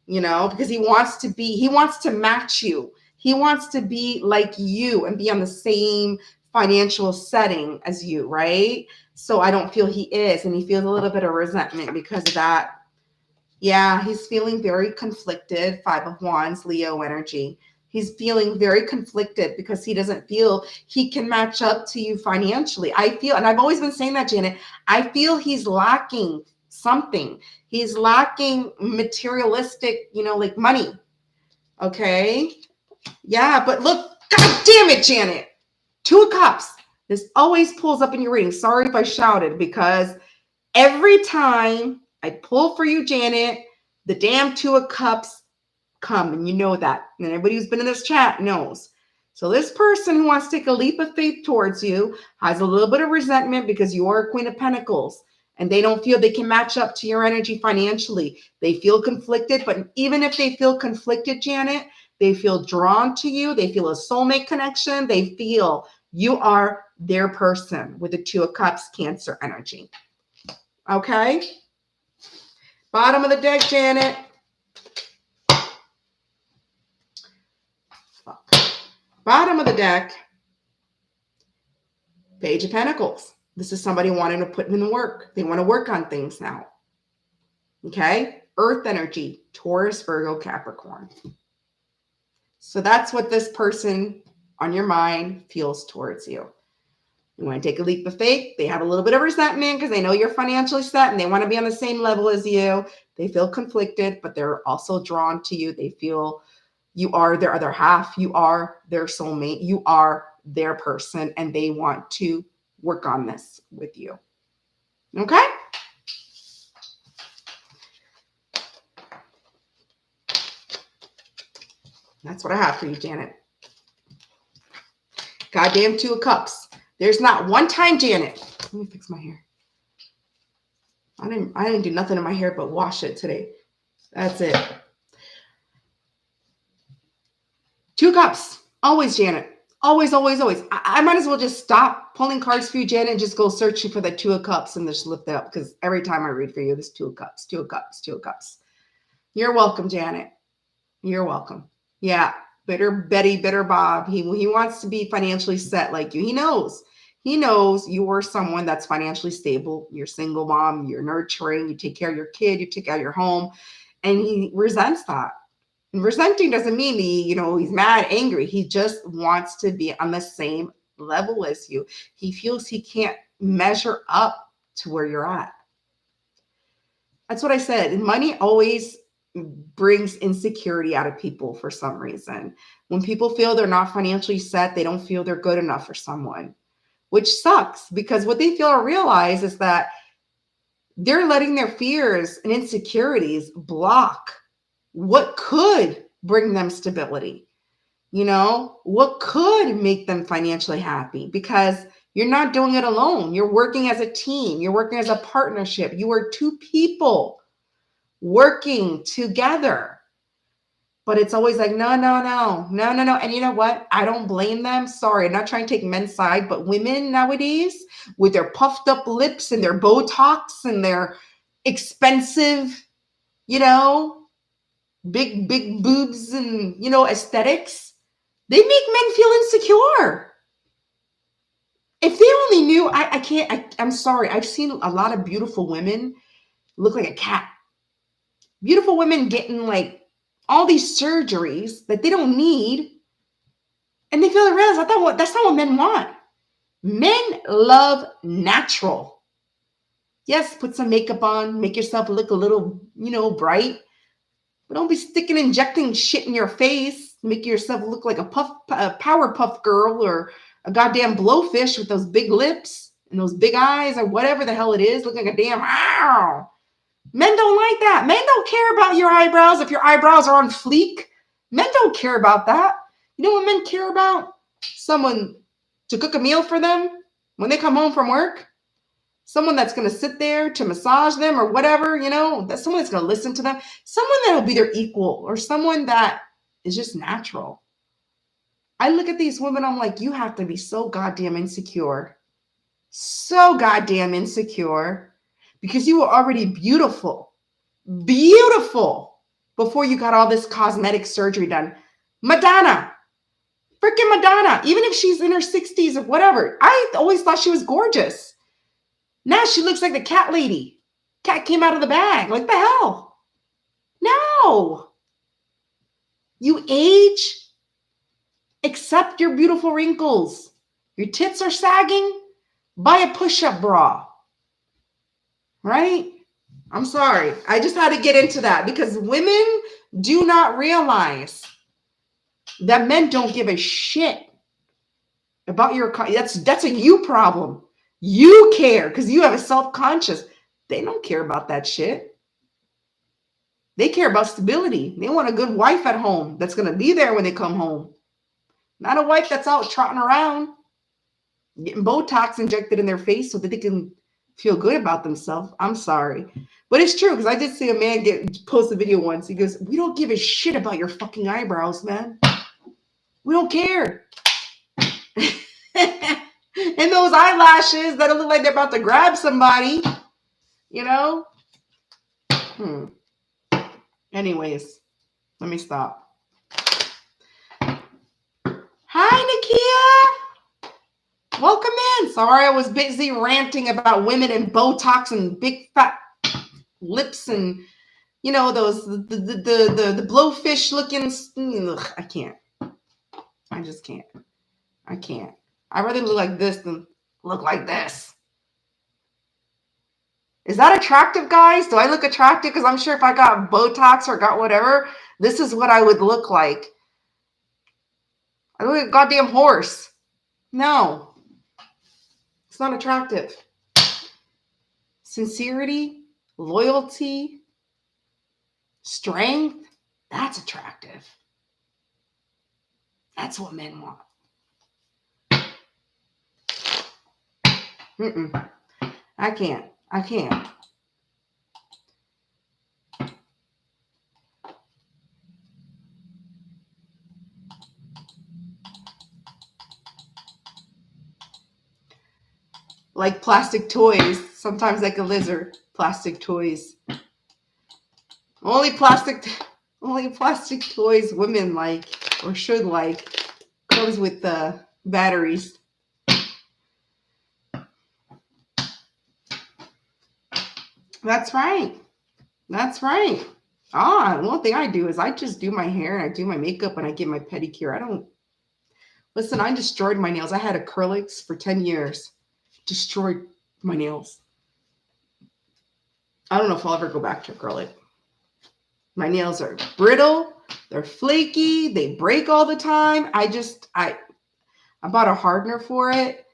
because he wants to match you. He wants to be like you and be on the same financial setting as you, right? So I don't feel he is. And he feels a little bit of resentment because of that. Yeah, he's feeling very conflicted. 5 of Wands, Leo energy. He's feeling very conflicted because he doesn't feel he can match up to you financially. I feel, and I've always been saying that, Janet, I feel he's lacking something. He's lacking materialistic, like money. Okay. Yeah, but look, God damn it, Janet. 2 of Cups. This always pulls up in your reading. Sorry if I shouted, because every time I pull for you, Janet, the damn 2 of Cups come, and you know that. And everybody who's been in this chat knows. So this person who wants to take a leap of faith towards you has a little bit of resentment because you are a Queen of Pentacles, and they don't feel they can match up to your energy financially. They feel conflicted, but even if they feel conflicted, Janet, they feel drawn to you. They feel a soulmate connection. They feel you are their person with the 2 of Cups, Cancer energy. Okay? Bottom of the deck, Janet. Fuck. Bottom of the deck, Page of Pentacles. This is somebody wanting to put in the work. They want to work on things now. Okay? Earth energy, Taurus, Virgo, Capricorn. So that's what this person on your mind feels towards you. You want to take a leap of faith. They have a little bit of resentment because they know you're financially set and they want to be on the same level as you. They feel conflicted, but they're also drawn to you. They feel you are their other half. You are their soulmate. You are their person, and they want to work on this with you. Okay? That's what I have for you, Janet. Goddamn 2 of Cups. There's not one time, Janet. Let me fix my hair. I didn't do nothing in my hair but wash it today. That's it. 2 Cups. Always, Janet. Always, always, always. I might as well just stop pulling cards for you, Janet, and just go searching for the 2 of Cups and just lift it up, because every time I read for you, this 2 of Cups, 2 of Cups, 2 of Cups. You're welcome, Janet. You're welcome. Yeah. Bitter Betty, bitter Bob. He wants to be financially set like you. He knows you are someone that's financially stable. You're single mom, you're nurturing, you take care of your kid, you take care of your home, and he resents that. And resenting doesn't mean he's mad, angry. He just wants to be on the same level as you. He feels he can't measure up to where you're at. That's what I said. Money always brings insecurity out of people for some reason. When people feel they're not financially set, they don't feel they're good enough for someone, which sucks, because what they feel or realize is that they're letting their fears and insecurities block what could bring them stability. What could make them financially happy, because you're not doing it alone. You're working as a team. You're working as a partnership. You are 2 people working together. But it's always like, no. And you know what? I don't blame them. Sorry, I'm not trying to take men's side, but women nowadays with their puffed up lips and their Botox and their expensive, big boobs and, aesthetics, they make men feel insecure. If they only knew, I'm sorry. I've seen a lot of beautiful women look like a cat. Beautiful women getting like all these surgeries that they don't need, and they feel the realize that's not what men want. Men love natural. Yes, put some makeup on, make yourself look a little, bright, but don't be injecting shit in your face, make yourself look like a Powerpuff Girl or a goddamn blowfish with those big lips and those big eyes or whatever the hell it is, looking like a damn ow. Men don't like that. Men don't care about your eyebrows if your eyebrows are on fleek. Men don't care about that. You know what men care about? Someone to cook a meal for them when they come home from work. Someone that's going to sit there to massage them or whatever, that's someone that's going to listen to them. Someone that will be their equal, or someone that is just natural. I look at these women, I'm like, you have to be so goddamn insecure. So goddamn insecure. because you were already beautiful, beautiful before you got all this cosmetic surgery done. Madonna, freaking Madonna, even if she's in her 60s or whatever, I always thought she was gorgeous. Now she looks like the cat lady. Cat came out of the bag. Like the hell? No. You age, accept your beautiful wrinkles. Your tits are sagging, buy a push-up bra. Right? I'm sorry. I just had to get into that because women do not realize that men don't give a shit about your, that's a you problem. You care because you have a self-conscious. They don't care about that shit. They care about stability. They want a good wife at home that's going to be there when they come home. Not a wife that's out trotting around, getting Botox injected in their face so that they can feel good about themselves. I'm sorry. But it's true because I did see a man post a video once. He goes, we don't give a shit about your fucking eyebrows, man. We don't care. And those eyelashes that look like they're about to grab somebody, you know? Anyways, let me stop. Hi, Nakia. Welcome in. Sorry, I was busy ranting about women and Botox and big fat lips and, you know, those the blowfish looking. Ugh, I can't. I just can't. I can't. I'd rather look like this than look like this. Is that attractive, guys? Do I look attractive? Because I'm sure if I got Botox or got whatever, this is what I would look like. I look like a goddamn horse. No. It's not attractive. Sincerity, loyalty, strength, that's attractive. That's what men want. I can't. Like plastic toys. Sometimes like a lizard. Plastic toys. Only plastic toys women like or should like comes with the batteries. That's right. One thing I do is I just do my hair and I do my makeup and I get my pedicure. I destroyed my nails. I had acrylics for 10 years. Destroyed my nails. I don't know if I'll ever go back to acrylic. My nails are brittle. They're flaky. They break all the time. I bought a hardener for it,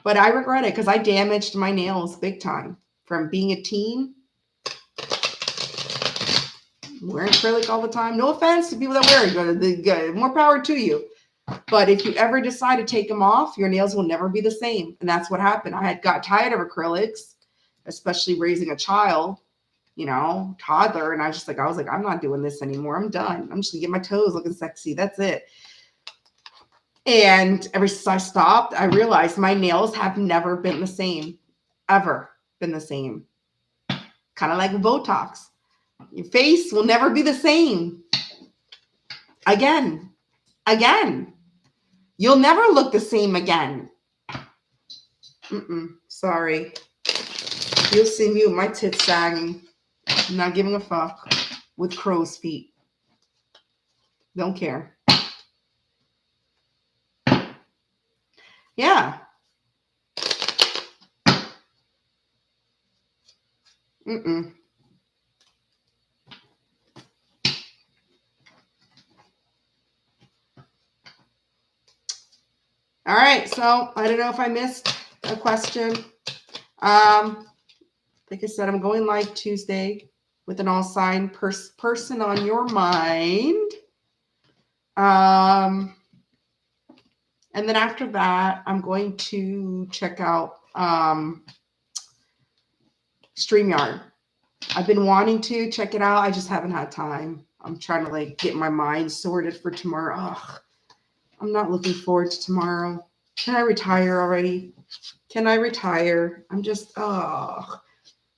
but I regret it because I damaged my nails big time from being a teen. Wearing acrylic all the time. No offense to people that wear it. More power to you. But if you ever decide to take them off, your nails will never be the same. And that's what happened. I had got tired of acrylics, especially raising a child, you know, toddler. And I was like, I'm not doing this anymore. I'm done. I'm just gonna get my toes looking sexy. That's it. And ever since I stopped, I realized my nails have never been the same. Ever been the same. Kind of like Botox. Your face will never be the same. Again. You'll never look the same again. Sorry. You'll see me with my tits sagging. I'm not giving a fuck. With crow's feet. Don't care. Yeah. All right, so I don't know if I missed a question. Like I said, I'm going live Tuesday with an all sign person on your mind. And then after that, I'm going to check out StreamYard. I've been wanting to check it out. I just haven't had time. I'm trying to get my mind sorted for tomorrow. Ugh. I'm not looking forward to tomorrow. Can I retire already? I'm just,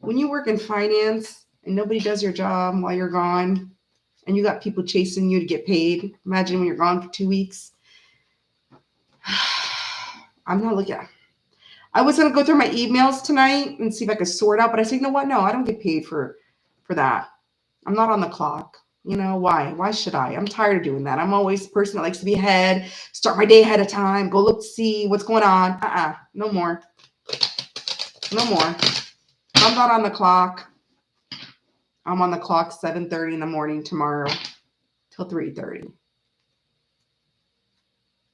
when you work in finance and nobody does your job while you're gone, and you got people chasing you to get paid. Imagine when you're gone for 2 weeks. I'm not looking at. I was gonna go through my emails tonight and see if I could sort out, but I said, you know what? No, I don't get paid for that. I'm not on the clock. You know why? Why should I? I'm tired of doing that. I'm always the person that likes to be ahead, start my day ahead of time, go look to see what's going on. No more. No more. I'm not on the clock. I'm on the clock 7:30 in the morning tomorrow till 3:30.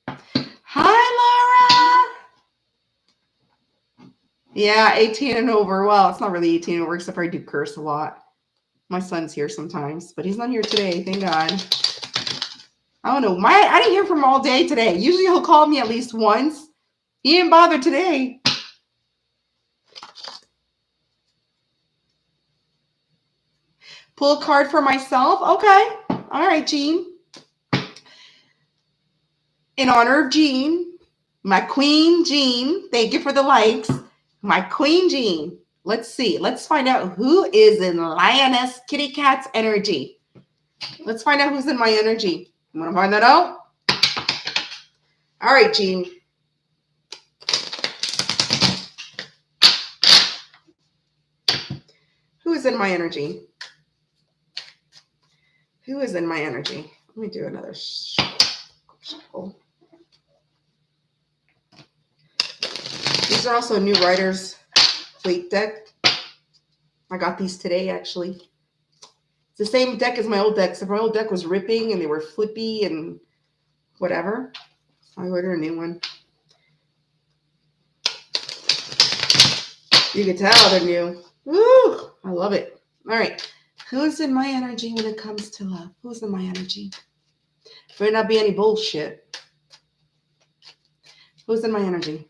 Hi, Laura. Yeah, 18 and over. Well, it's not really 18 and over, except for I do curse a lot. My son's here sometimes, but he's not here today. Thank God. I don't know. I didn't hear from him all day today. Usually he'll call me at least once. He didn't bother today. Pull a card for myself. Okay. All right, Jean. In honor of Jean, my queen Jean, thank you for the likes. My queen Jean. Let's see. Let's find out who is in Lioness Kitty Cat's energy. Let's find out who's in my energy. You want to find that out? All right, Jean. Who is in my energy? Who is in my energy? Let me do another shuffle. These are also new Writer's Plate deck. I got these today, actually. It's the same deck as my old deck, except my old deck was ripping and they were flippy and whatever. I ordered a new one. You can tell they're new. Woo! I love it. All right. Who's in my energy when it comes to love? Who's in my energy? Better not be any bullshit. Who's in my energy?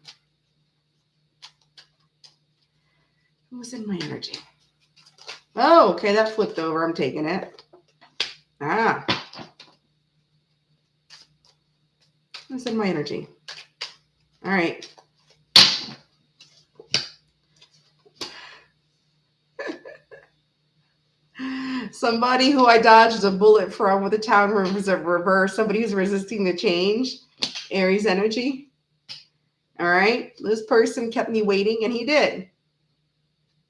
Who's in my energy? Oh, okay. That flipped over. I'm taking it. Who's in my energy? All right. Somebody who I dodged a bullet from with a town reverse. Somebody who's resisting the change. Aries energy. All right. This person kept me waiting, and he did.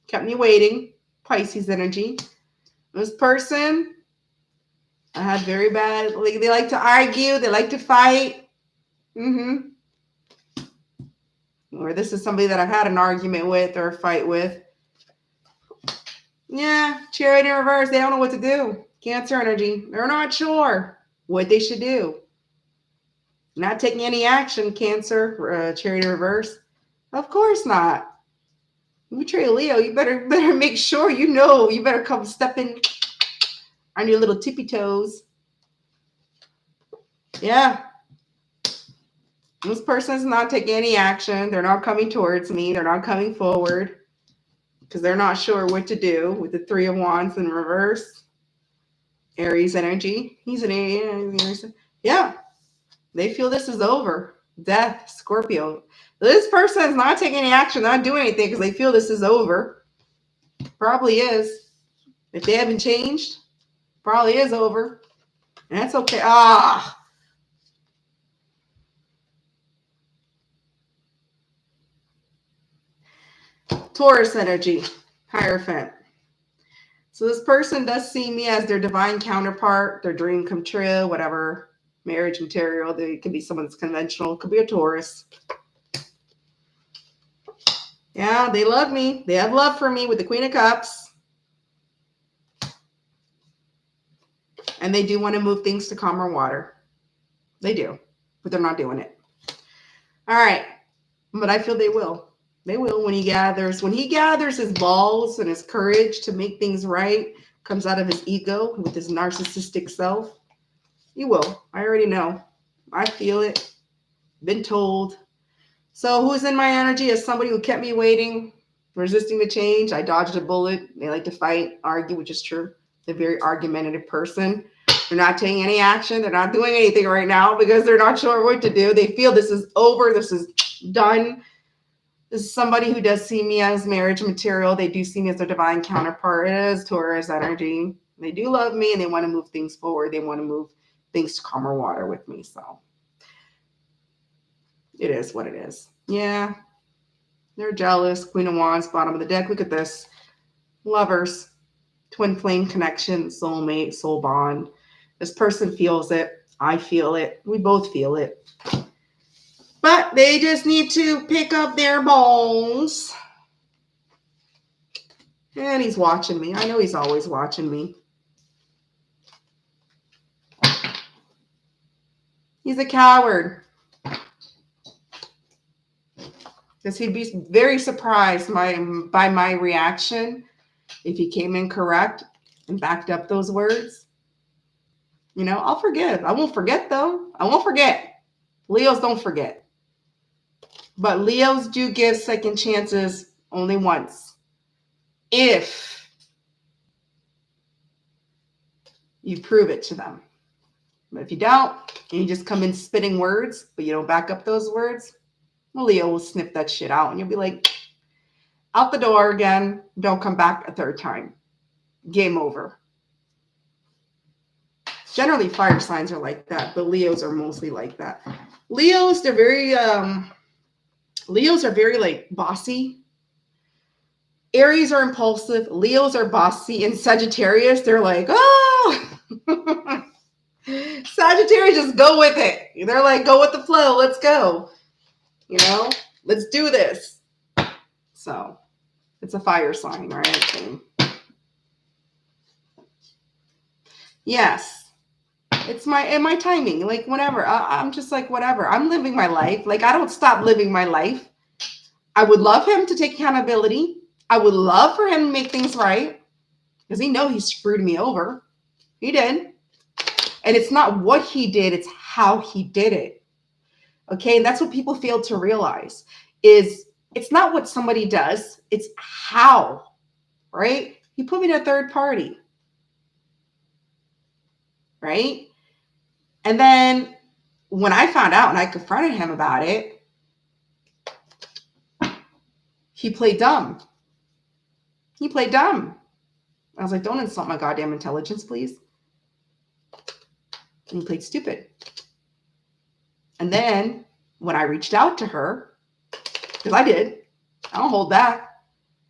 Kept me waiting. Pisces energy. This person, I had very bad. They like to argue. They like to fight. Or this is somebody that I've had an argument with or a fight with. Yeah, Chariot in reverse. They don't know what to do. Cancer energy. They're not sure what they should do. Not taking any action, Cancer, Chariot in reverse. Of course not. You betray Leo, you better make sure you know. You better come stepping on your little tippy toes. Yeah. This person is not taking any action. They're not coming towards me. They're not coming forward because they're not sure what to do with the Three of Wands in reverse. Aries energy. He's an Aries. Yeah. They feel this is over. Death, Scorpio. This person is not taking any action, not doing anything because they feel this is over. Probably is. If they haven't changed, probably is over. And that's okay. Taurus energy, Hierophant. So this person does see me as their divine counterpart, their dream come true, whatever, marriage material. They could be someone that's conventional. Could be a Taurus. Yeah, they love me. They have love for me with the Queen of Cups. And they do want to move things to calmer water. They do, but they're not doing it. All right. But I feel they will. They will when he gathers his balls and his courage to make things right, comes out of his ego with his narcissistic self. He will. I already know. I feel it. Been told. So who's in my energy is somebody who kept me waiting, resisting the change. I dodged a bullet. They like to fight, argue, which is true. They're a very argumentative person. They're not taking any action. They're not doing anything right now because they're not sure what to do. They feel this is over. This is done. This is somebody who does see me as marriage material. They do see me as their divine counterpart. It is Taurus energy. They do love me and they want to move things forward. They want to move things to calmer water with me. So it is what it is. Yeah. They're jealous. Queen of Wands, bottom of the deck. Look at this. Lovers, twin flame connection, soulmate, soul bond. This person feels it. I feel it. We both feel it. But they just need to pick up their balls. And he's watching me. I know he's always watching me. He's a coward. Because he'd be very surprised by my reaction if he came in correct and backed up those words. You know, I'll forgive. I won't forget, though. I won't forget. Leos don't forget. But Leos do give second chances only once. If you prove it to them. But if you don't, and you just come in spitting words, but you don't back up those words, well, Leo will snip that shit out. And you'll be like, out the door again. Don't come back a third time. Game over. Generally, fire signs are like that, but Leos are mostly like that. Leos, they're very, Leos are very like bossy. Aries are impulsive. Leos are bossy. And Sagittarius, they're like, oh, Sagittarius, just go with it. They're like, go with the flow. Let's go. You know, let's do this. So it's a fire sign, right? Yes. It's my timing. Like, whenever. I'm just like, whatever. I'm living my life. Like, I don't stop living my life. I would love him to take accountability. I would love for him to make things right. Because he screwed me over. He did. And it's not what he did. It's how he did it. Okay. And that's what people fail to realize is it's not what somebody does. It's how, right? He put me in a third party. Right. And then when I found out and I confronted him about it, he played dumb. He played dumb. I was like, don't insult my goddamn intelligence, please. And he played stupid. And then when I reached out to her, because I did, I don't hold back.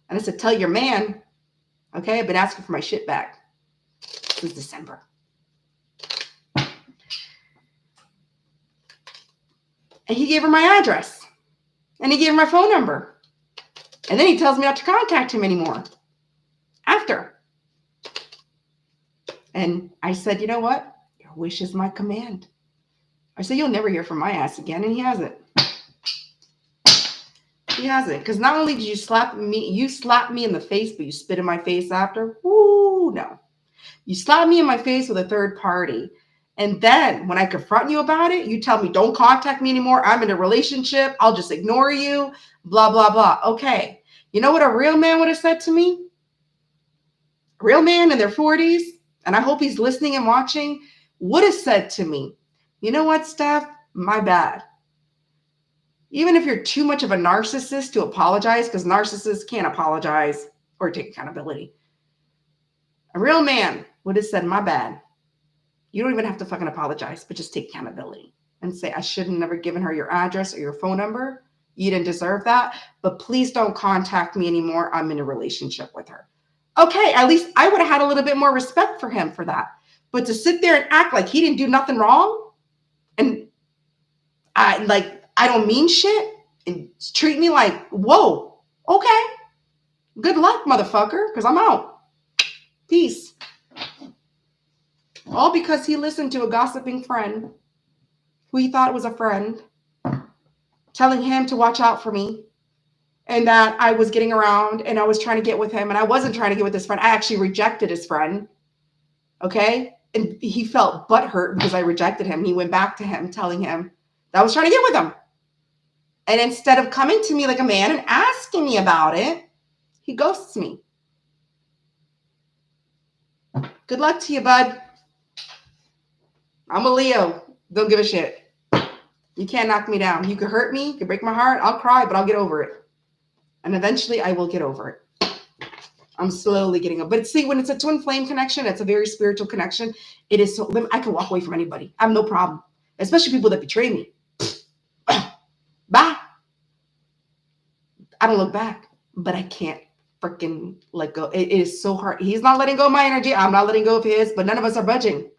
And I said, tell your man, okay, I've been asking for my shit back since December. And he gave her my address. And he gave her my phone number. And then he tells me not to contact him anymore. After. And I said, you know what? Your wish is my command. I said, you'll never hear from my ass again. And he hasn't. He hasn't. Because not only did you slap me in the face, but you spit in my face after. Woo, no. You slap me in my face with a third party. And then when I confront you about it, you tell me, don't contact me anymore. I'm in a relationship. I'll just ignore you. Blah, blah, blah. Okay. You know what a real man would have said to me? A real man in their 40s, and I hope he's listening and watching, would have said to me, you know what, Steph? My bad. Even if you're too much of a narcissist to apologize, because narcissists can't apologize or take accountability. A real man would have said, my bad. You don't even have to fucking apologize, but just take accountability and say, I should have never given her your address or your phone number. You didn't deserve that, but please don't contact me anymore. I'm in a relationship with her. Okay, at least I would have had a little bit more respect for him for that. But to sit there and act like he didn't do nothing wrong and I don't mean shit and treat me like, whoa, okay. Good luck, motherfucker, because I'm out. Peace. All because he listened to a gossiping friend who he thought was a friend, telling him to watch out for me and that I was getting around and I was trying to get with him and I wasn't trying to get with his friend. I actually rejected his friend. Okay. And he felt butthurt because I rejected him. He went back to him telling him that I was trying to get with him. And instead of coming to me like a man and asking me about it, he ghosts me. Good luck to you, bud. I'm a Leo. Don't give a shit. You can't knock me down. You can hurt me. You can break my heart. I'll cry, but I'll get over it. And eventually I will get over it. I'm slowly getting over it. But see, when it's a twin flame connection, it's a very spiritual connection. It is so, I can walk away from anybody. I have no problem, especially people that betray me. Bye. I don't look back, but I can't freaking let go. It is so hard. He's not letting go of my energy. I'm not letting go of his, but none of us are budging.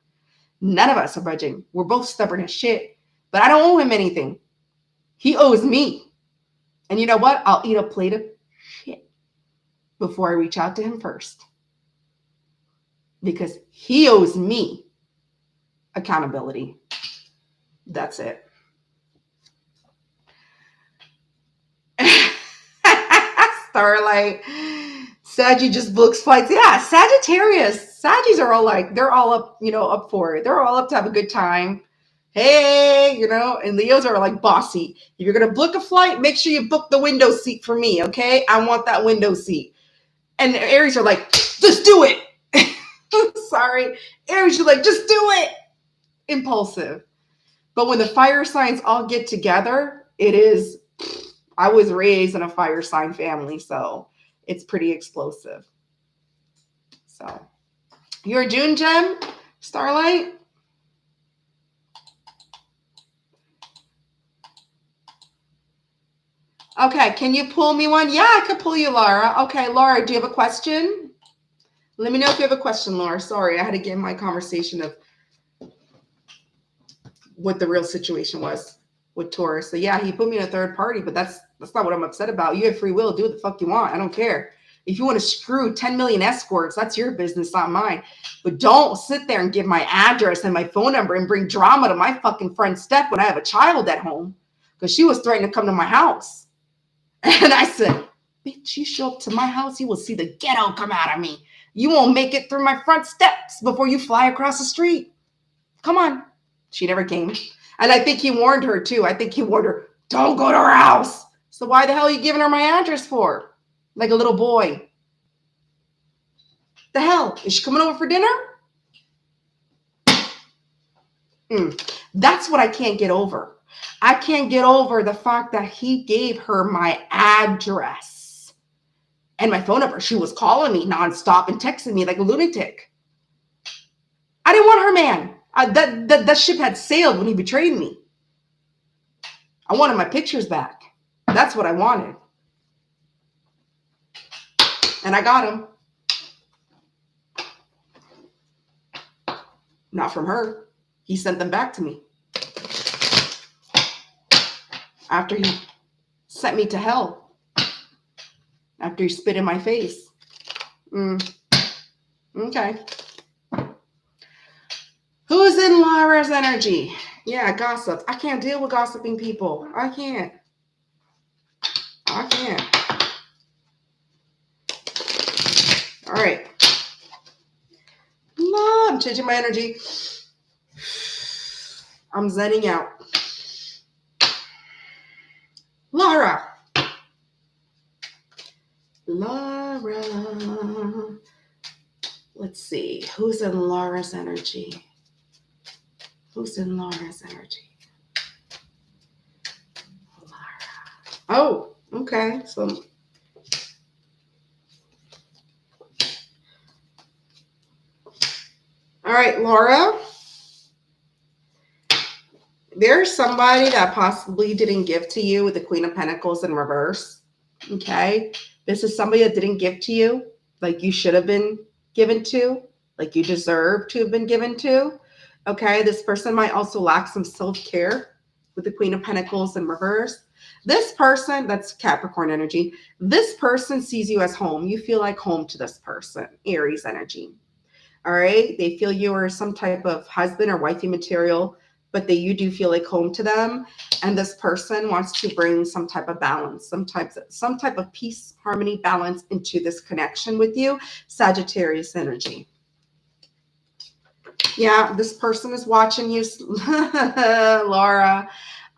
None of us are budging. We're both stubborn as shit, but I don't owe him anything. He owes me. And you know what? I'll eat a plate of shit before I reach out to him first. Because he owes me accountability. That's it. Starlight. Saggy just books flights. Yeah, Sagittarius. Saggies are all like, they're all up, up for it. They're all up to have a good time. Hey, and Leos are like bossy. If you're going to book a flight, make sure you book the window seat for me, okay? I want that window seat. And Aries are like, just do it. Sorry. Aries are like, just do it. Impulsive. But when the fire signs all get together, it is, I was raised in a fire sign family, so it's pretty explosive. So, you're a June gem, Starlight? Okay, can you pull me one? Yeah, I could pull you, Laura. Okay, Laura, do you have a question? Let me know if you have a question, Laura. Sorry, I had to get my conversation of what the real situation was with Taurus. So yeah, he put me in a third party, but that's not what I'm upset about. You have free will. Do what the fuck you want. I don't care. If you want to screw 10 million escorts, that's your business, not mine. But don't sit there and give my address and my phone number and bring drama to my fucking friend Steph when I have a child at home. Because she was threatening to come to my house. And I said, bitch, you show up to my house, you will see the ghetto come out of me. You won't make it through my front steps before you fly across the street. Come on. She never came. And I think he warned her too. I think he warned her, don't go to her house. So why the hell are you giving her my address for? Like a little boy. The hell? Is she coming over for dinner? That's what I can't get over. I can't get over the fact that he gave her my address and my phone number. She was calling me nonstop and texting me like a lunatic. I didn't want her man. That ship had sailed when he betrayed me. I wanted my pictures back. That's what I wanted. And I got them. Not from her. He sent them back to me. After he sent me to hell. After he spit in my face. Okay. Who's in Laura's energy? Yeah, gossip. I can't deal with gossiping people. I can't. All right. No, I'm changing my energy. I'm zenning out. Laura. Let's see. Who's in Laura's energy? Laura. Oh, okay. So all right, Laura. There's somebody that possibly didn't give to you with the Queen of Pentacles in reverse. Okay. This is somebody that didn't give to you like you should have been given to, like you deserve to have been given to. Okay. This person might also lack some self-care with the Queen of Pentacles in reverse. This person, that's Capricorn energy. This person sees you as home. You feel like home to this person, Aries energy. All right. They feel you are some type of husband or wifey material, but that you do feel like home to them. And this person wants to bring some type of balance, some type of peace, harmony, balance into this connection with you, Sagittarius energy. Yeah, this person is watching you, Laura.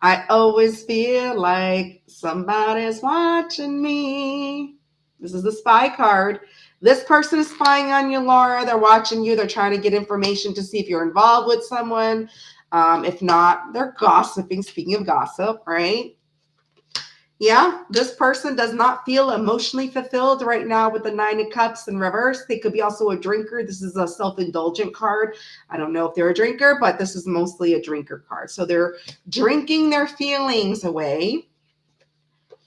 I always feel like somebody's watching me. This is the spy card. This person is spying on you, Laura. They're watching you. They're trying to get information to see if you're involved with someone. If not, they're gossiping. Speaking of gossip, right? Yeah, this person does not feel emotionally fulfilled right now with the 9 of Cups in reverse. They could be also a drinker. This is a self-indulgent card. I don't know if they're a drinker, but this is mostly a drinker card. So they're drinking their feelings away.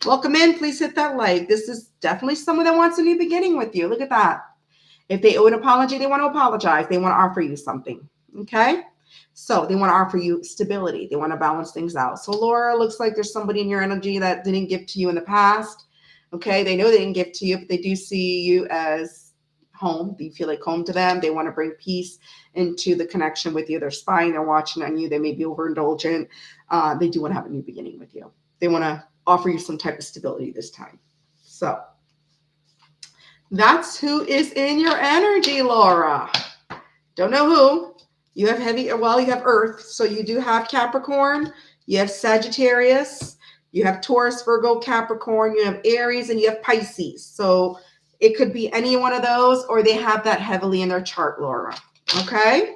Welcome in. Please hit that like. This is definitely someone that wants a new beginning with you. Look at that. If they owe an apology, they want to apologize. They want to offer you something. Okay? So they want to offer you stability. They want to balance things out. So Laura, looks like there's somebody in your energy that didn't give to you in the past. Okay, they know they didn't give to you, but they do see you as home. You feel like home to them. They want to bring peace into the connection with you. They're spying. They're watching on you. They may be overindulgent. They do want to have a new beginning with you. They want to offer you some type of stability this time. So that's who is in your energy, Laura. Don't know who. You have heavy, well, you have Earth. So you do have Capricorn, you have Sagittarius, you have Taurus, Virgo, Capricorn, you have Aries, and you have Pisces. So it could be any one of those, or they have that heavily in their chart, Laura. Okay?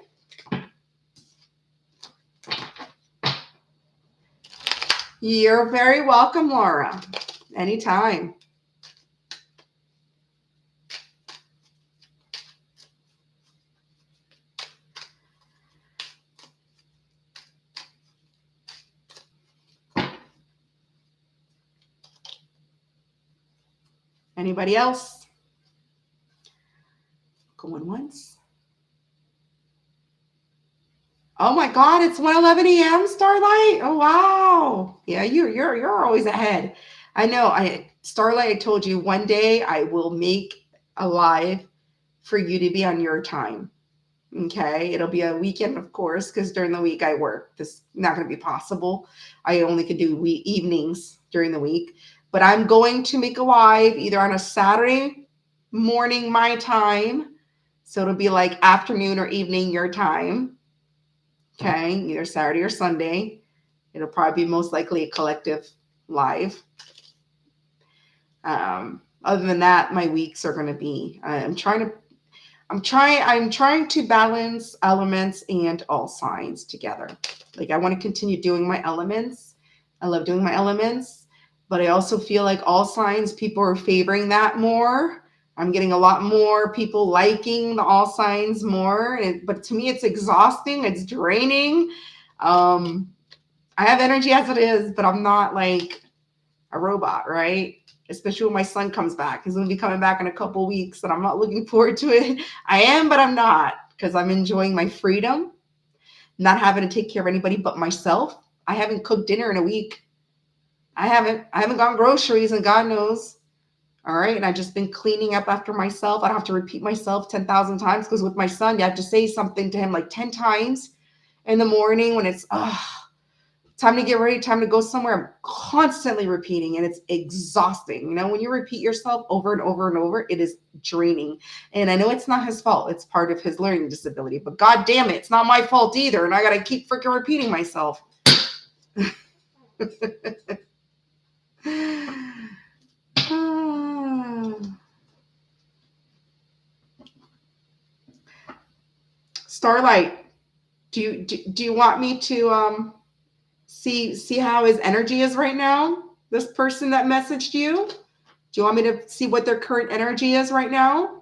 You're very welcome, Laura. Anytime. Anybody else? Going once. Oh my God, it's 1:11 a.m. Starlight. Oh wow. Yeah, you're always ahead. I know. Starlight, I told you one day I will make a live for you to be on your time. Okay. It'll be a weekend, of course, because during the week I work. This is not going to be possible. I only could do evenings during the week. But I'm going to make a live either on a Saturday morning, my time. So it'll be like afternoon or evening, your time. Okay. Either Saturday or Sunday. It'll probably be most likely a collective live. Other than that, my weeks are going to be, I'm trying to balance elements and all signs together. Like I want to continue doing my elements. I love doing my elements, but I also feel like all signs, people are favoring that more. I'm getting a lot more people liking the all signs more. But to me, it's exhausting. It's draining. I have energy as it is, but I'm not like a robot, right? Especially when my son comes back. He's going to be coming back in a couple weeks, and I'm not looking forward to it. I am, but I'm not, because I'm enjoying my freedom, not having to take care of anybody but myself. I haven't cooked dinner in a week. I haven't gone groceries, and God knows. All right. And I've just been cleaning up after myself. I don't have to repeat myself 10,000 times, because with my son, you have to say something to him like 10 times in the morning when it's, time to get ready, time to go somewhere. I'm constantly repeating, and it's exhausting. You know, when you repeat yourself over and over and over, it is draining. And I know it's not his fault. It's part of his learning disability, but God damn it, it's not my fault either. And I got to keep freaking repeating myself. Starlight, do you want me to see how his energy is right now? This person that messaged you? Do you want me to see what their current energy is right now?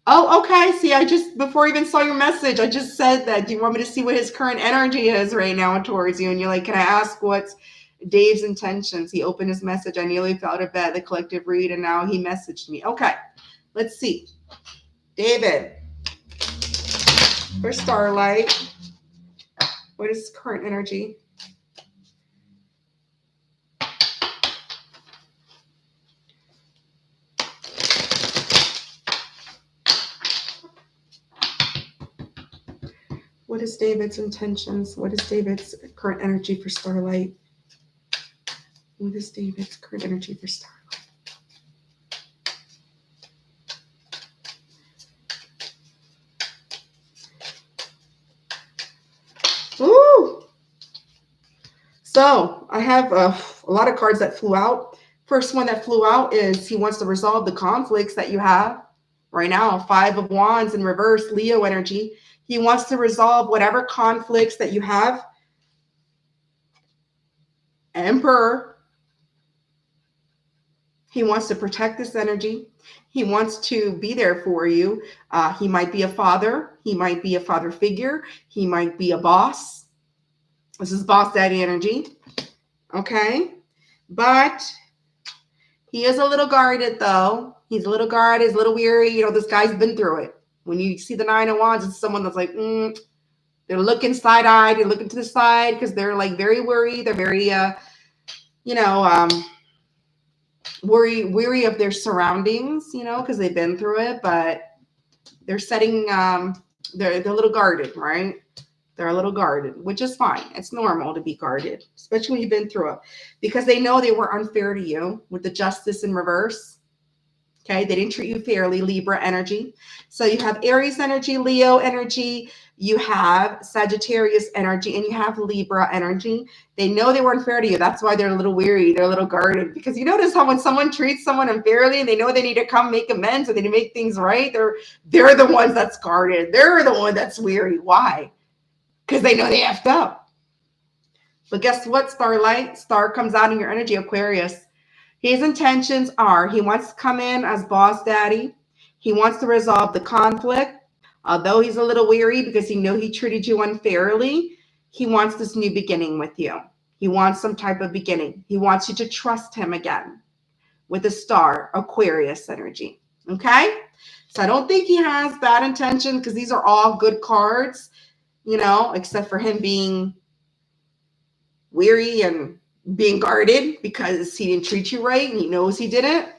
Oh, okay. See, I just, before I even saw your message, I just said that. Do you want me to see what his current energy is right now towards you? And you're like, can I ask what's Dave's intentions? He opened his message. I nearly fell out of bed, the collective read, and now he messaged me. Okay, let's see. David, for Starlight, what is his current energy? What is David's intentions? What is David's current energy for Starlight? What is David's current energy for Starlight? Ooh! So I have a lot of cards that flew out. First one that flew out is he wants to resolve the conflicts that you have right now. 5 of Wands in reverse, Leo energy. He wants to resolve whatever conflicts that you have. Emperor. He wants to protect this energy. He wants to be there for you. He might be a father. He might be a father figure. He might be a boss. This is boss daddy energy. Okay. But he is a little guarded, though. He's a little guarded. He's a little weary. You know, this guy's been through it. When you see the Nine of Wands, it's someone that's like, they're looking side-eyed. They're looking to the side because they're like very worried. They're very, weary of their surroundings, because they've been through it. But they're setting, they're a little guarded, right? They're a little guarded, which is fine. It's normal to be guarded, especially when you've been through it, because they know they were unfair to you with the justice in reverse. Okay, they didn't treat you fairly, Libra energy. So you have Aries energy, Leo energy, you have Sagittarius energy, and you have Libra energy. They know they were unfair to you. That's why they're a little weary. They're a little guarded, because you notice how when someone treats someone unfairly and they know they need to come make amends or they need to make things right, they're the ones that's guarded. They're the one that's weary. Why? Because they know they effed up. But guess what, Starlight? Star comes out in your energy, Aquarius. His intentions are he wants to come in as boss daddy. He wants to resolve the conflict. Although he's a little weary because he knows he treated you unfairly, he wants this new beginning with you. He wants some type of beginning. He wants you to trust him again with the Star, Aquarius energy. Okay? So I don't think he has bad intention because these are all good cards. Except for him being weary and being guarded because he didn't treat you right and he knows he didn't.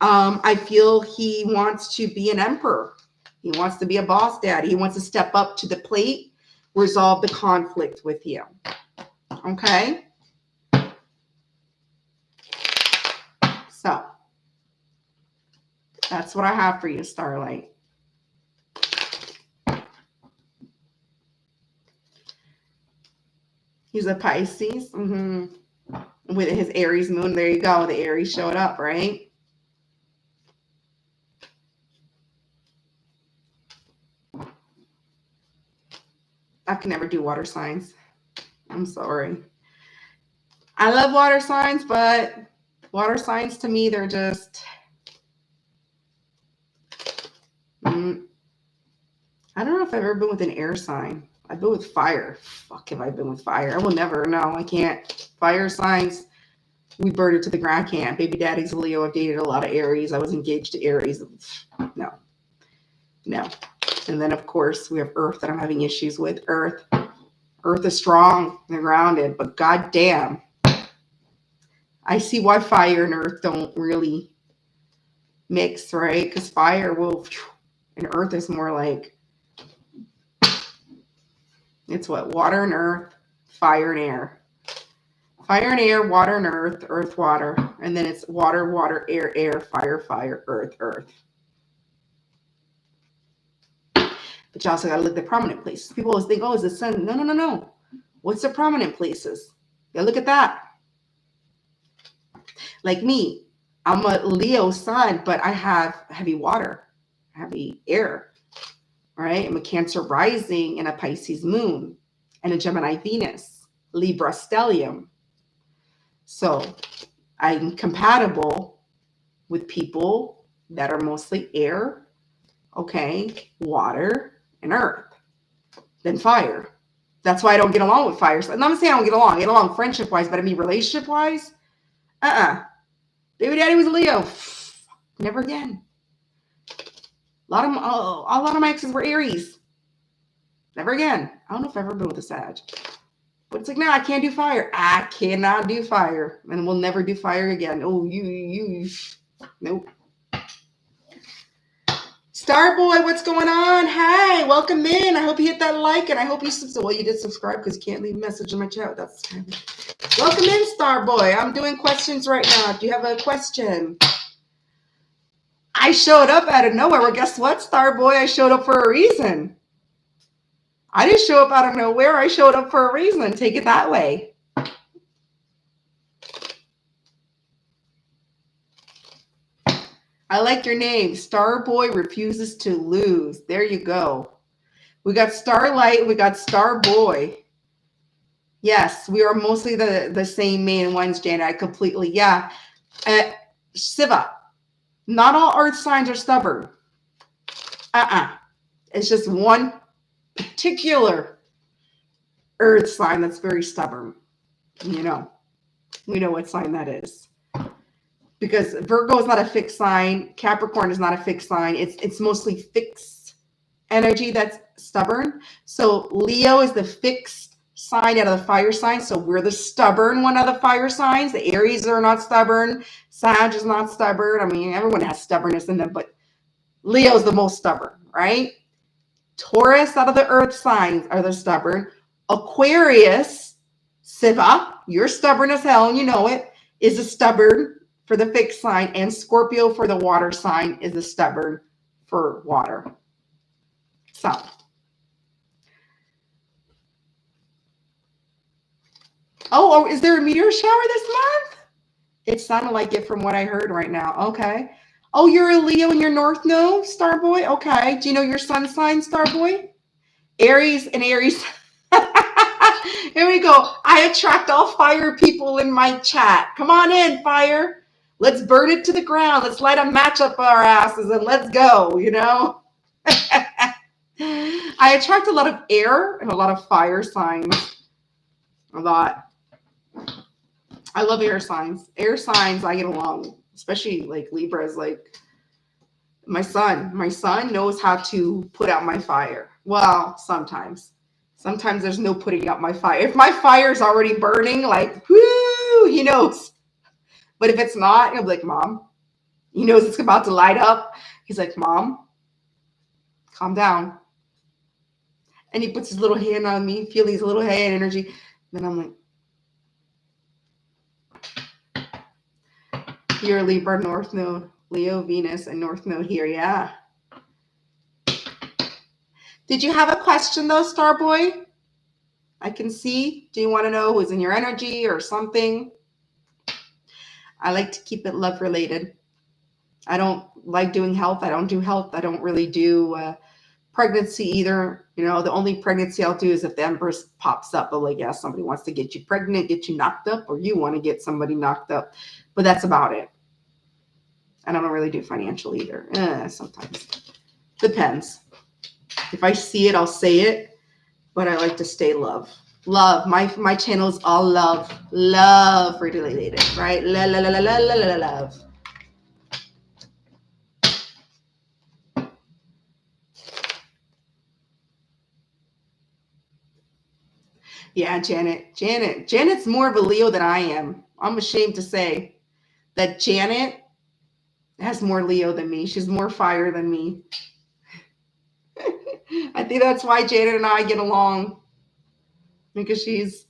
I feel he wants to be an emperor. He wants to be a boss daddy. He wants to step up to the plate, resolve the conflict with you. Okay? So, that's what I have for you, Starlight. He's a Pisces. With his Aries moon. There you go. The Aries showed up, right? I can never do water signs. I'm sorry. I love water signs, but water signs to me, they're just... I don't know if I've ever been with an air sign. I've been with fire. Fuck, have I been with fire? I will never. No, I can't. Fire signs, we burned it to the ground. I can't. Baby daddy's a Leo. I've dated a lot of Aries. I was engaged to Aries. No. And then, of course, we have Earth that I'm having issues with. Earth is strong and grounded, but goddamn, I see why fire and Earth don't really mix, right? Because fire will, and Earth is more like, it's what? Water and earth, fire and air. Fire and air, water and earth, earth, water. And then it's water, water, air, air, fire, fire, earth, earth. But you also got to look at the prominent places. People always think, oh, is the sun? No. What's the prominent places? Yeah, look at that. Like me, I'm a Leo sun, but I have heavy water, heavy air. Right? I'm a Cancer rising and a Pisces moon and a Gemini Venus, Libra stellium. So I'm compatible with people that are mostly air, okay, water, and earth, then fire. That's why I don't get along with fire. So I'm not saying I don't get along. I get along friendship-wise, but I mean relationship-wise, Baby daddy was a Leo. Never again. A lot of my exes were Aries. Never again. I don't know if I've ever been with a Sag. But it's like, no, I can't do fire. I cannot do fire. And we'll never do fire again. Oh, you. Nope. Starboy, what's going on? Hey, welcome in. I hope you hit that like and I hope you subscribe. Well, you did subscribe because you can't leave a message in my chat. That's welcome in, Starboy. I'm doing questions right now. Do you have a question? I showed up out of nowhere. Well, guess what, Starboy? I showed up for a reason. I didn't show up out of nowhere. I showed up for a reason. Take it that way. I like your name. Starboy refuses to lose. There you go. We got Starlight. We got Starboy. Yes, we are mostly the same main ones, Janet. I completely, yeah. Siva. Not all earth signs are stubborn. It's just one particular earth sign that's very stubborn. We know what sign that is. Because Virgo is not a fixed sign. Capricorn is not a fixed sign. It's mostly fixed energy that's stubborn. So Leo is the fixed sign out of the fire signs. So we're the stubborn one of the fire signs. The Aries are not stubborn. Sag is not stubborn. I mean, everyone has stubbornness in them, but Leo's the most stubborn, right? Taurus out of the earth signs are the stubborn. Aquarius, Siva, you're stubborn as hell and you know it, is a stubborn for the fixed sign, and Scorpio for the water sign is a stubborn for water. So, oh, is there a meteor shower this month? It sounded like it from what I heard right now. Okay. Oh, you're a Leo in your North Node, Starboy? Okay. Do you know your sun sign, Starboy? Aries and Aries. Here we go. I attract all fire people in my chat. Come on in, fire. Let's burn it to the ground. Let's light a match up our asses and let's go, I attract a lot of air and a lot of fire signs. A lot. I love air signs. Air signs, I get along, especially like Libras, like my son. My son knows how to put out my fire. Well, sometimes. Sometimes there's no putting out my fire. If my fire is already burning, like, whoo, he knows. But if it's not, he'll be like, Mom, he knows it's about to light up. He's like, Mom, calm down. And he puts his little hand on me, feel his little hand energy. Then I'm like, you're a Libra North Node, Leo, Venus, and North Node here. Yeah. Did you have a question though, Starboy? I can see. Do you want to know who's in your energy or something? I like to keep it love related. I don't like doing health. I don't do health. I don't really do pregnancy either. The only pregnancy I'll do is if the Empress pops up. But like, yeah, somebody wants to get you pregnant, get you knocked up, or you want to get somebody knocked up. But that's about it. And I don't really do financial either. Sometimes. Depends. If I see it, I'll say it. But I like to stay love. Love. My channel is all love. Love related, right? Love. Yeah, Janet. Janet's more of a Leo than I am. I'm ashamed to say that Janet has more Leo than me. She's more fire than me. I think that's why Janet and I get along, because she's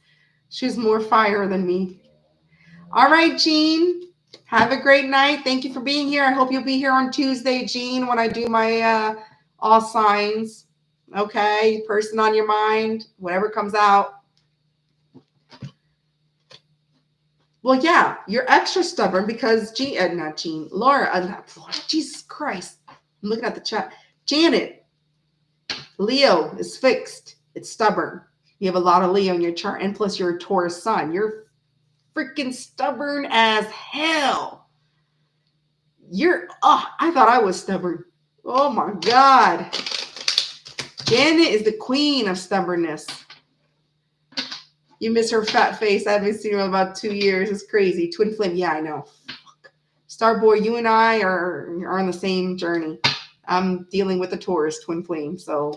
more fire than me. All right, Jean. Have a great night. Thank you for being here. I hope you'll be here on Tuesday, Jean, when I do my all signs. Okay, person on your mind, whatever comes out. Well, yeah, you're extra stubborn because Laura, Jesus Christ. I'm looking at the chat. Janet, Leo is fixed. It's stubborn. You have a lot of Leo in your chart, and plus you're a Taurus sun. You're freaking stubborn as hell. I thought I was stubborn. Oh my God. Janet is the queen of stubbornness. You miss her fat face. I haven't seen her in about 2 years. It's crazy. Twin flame. Yeah, I know. Fuck. Starboy, you and I are on the same journey. I'm dealing with a Taurus twin flame, so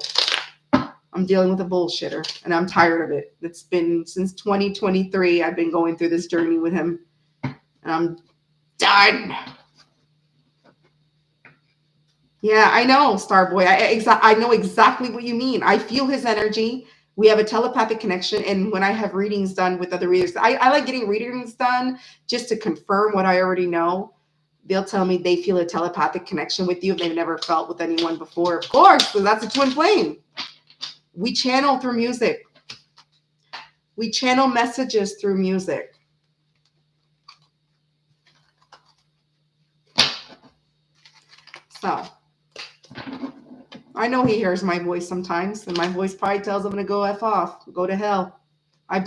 I'm dealing with a bullshitter, and I'm tired of it. It's been since 2023. I've been going through this journey with him, and I'm done. Yeah, I know, Starboy. I know exactly what you mean. I feel his energy. We have a telepathic connection, and when I have readings done with other readers, I like getting readings done just to confirm what I already know. They'll tell me they feel a telepathic connection with you if they've never felt with anyone before. Of course, because that's a twin flame. We channel through music. We channel messages through music. So, I know he hears my voice sometimes, and my voice probably tells him to go F off, go to hell. I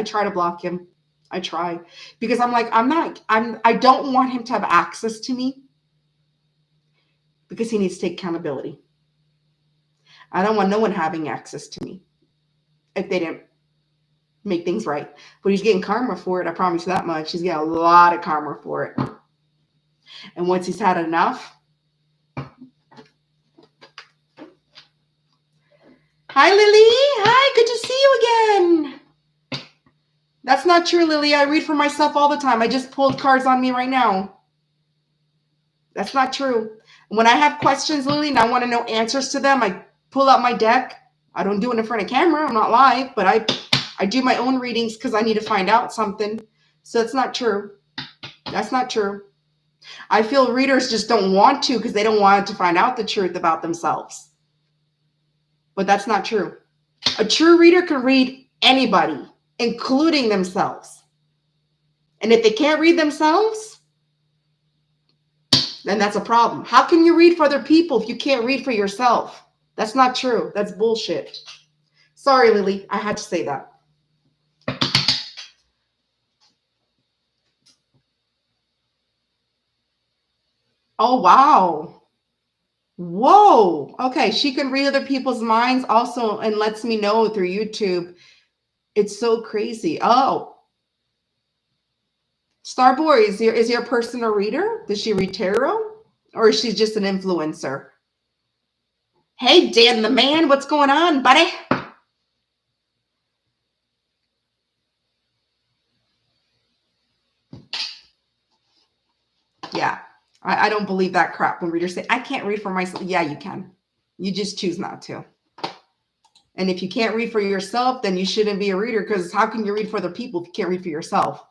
try to block him. I try because I'm like, I don't want him to have access to me because he needs to take accountability. I don't want no one having access to me if they didn't make things right. But he's getting karma for it. I promise you that much. He's getting a lot of karma for it. And once he's had enough. Hi, Lily. Hi, good to see you again. That's not true, Lily. I read for myself all the time. I just pulled cards on me right now. That's not true. When I have questions, Lily, and I want to know answers to them, I pull out my deck. I don't do it in front of camera. I'm not live, but I do my own readings because I need to find out something. So it's not true. That's not true. I feel readers just don't want to because they don't want to find out the truth about themselves. But that's not true. A true reader can read anybody, including themselves. And if they can't read themselves, then that's a problem. How can you read for other people if you can't read for yourself? That's not true. That's bullshit. Sorry, Lily. I had to say that. Oh, wow. Whoa. Okay. She can read other people's minds also and lets me know through YouTube. It's so crazy. Oh. Starboy, is your person a reader? Does she read tarot? Or is she just an influencer? Hey, Dan the man, what's going on, buddy? Yeah, I don't believe that crap when readers say, I can't read for myself. Yeah, you can. You just choose not to. And if you can't read for yourself, then you shouldn't be a reader because how can you read for other people if you can't read for yourself?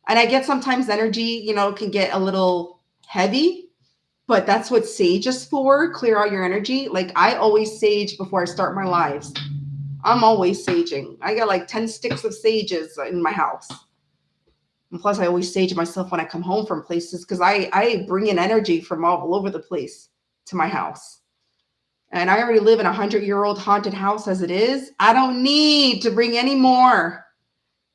And I get sometimes energy, can get a little heavy, but that's what sage is for. Clear out your energy. Like I always sage before I start my lives. I'm always saging. I got like 10 sticks of sages in my house. And plus, I always sage myself when I come home from places because I bring in energy from all over the place to my house. And I already live in a 100-year-old haunted house as it is. I don't need to bring any more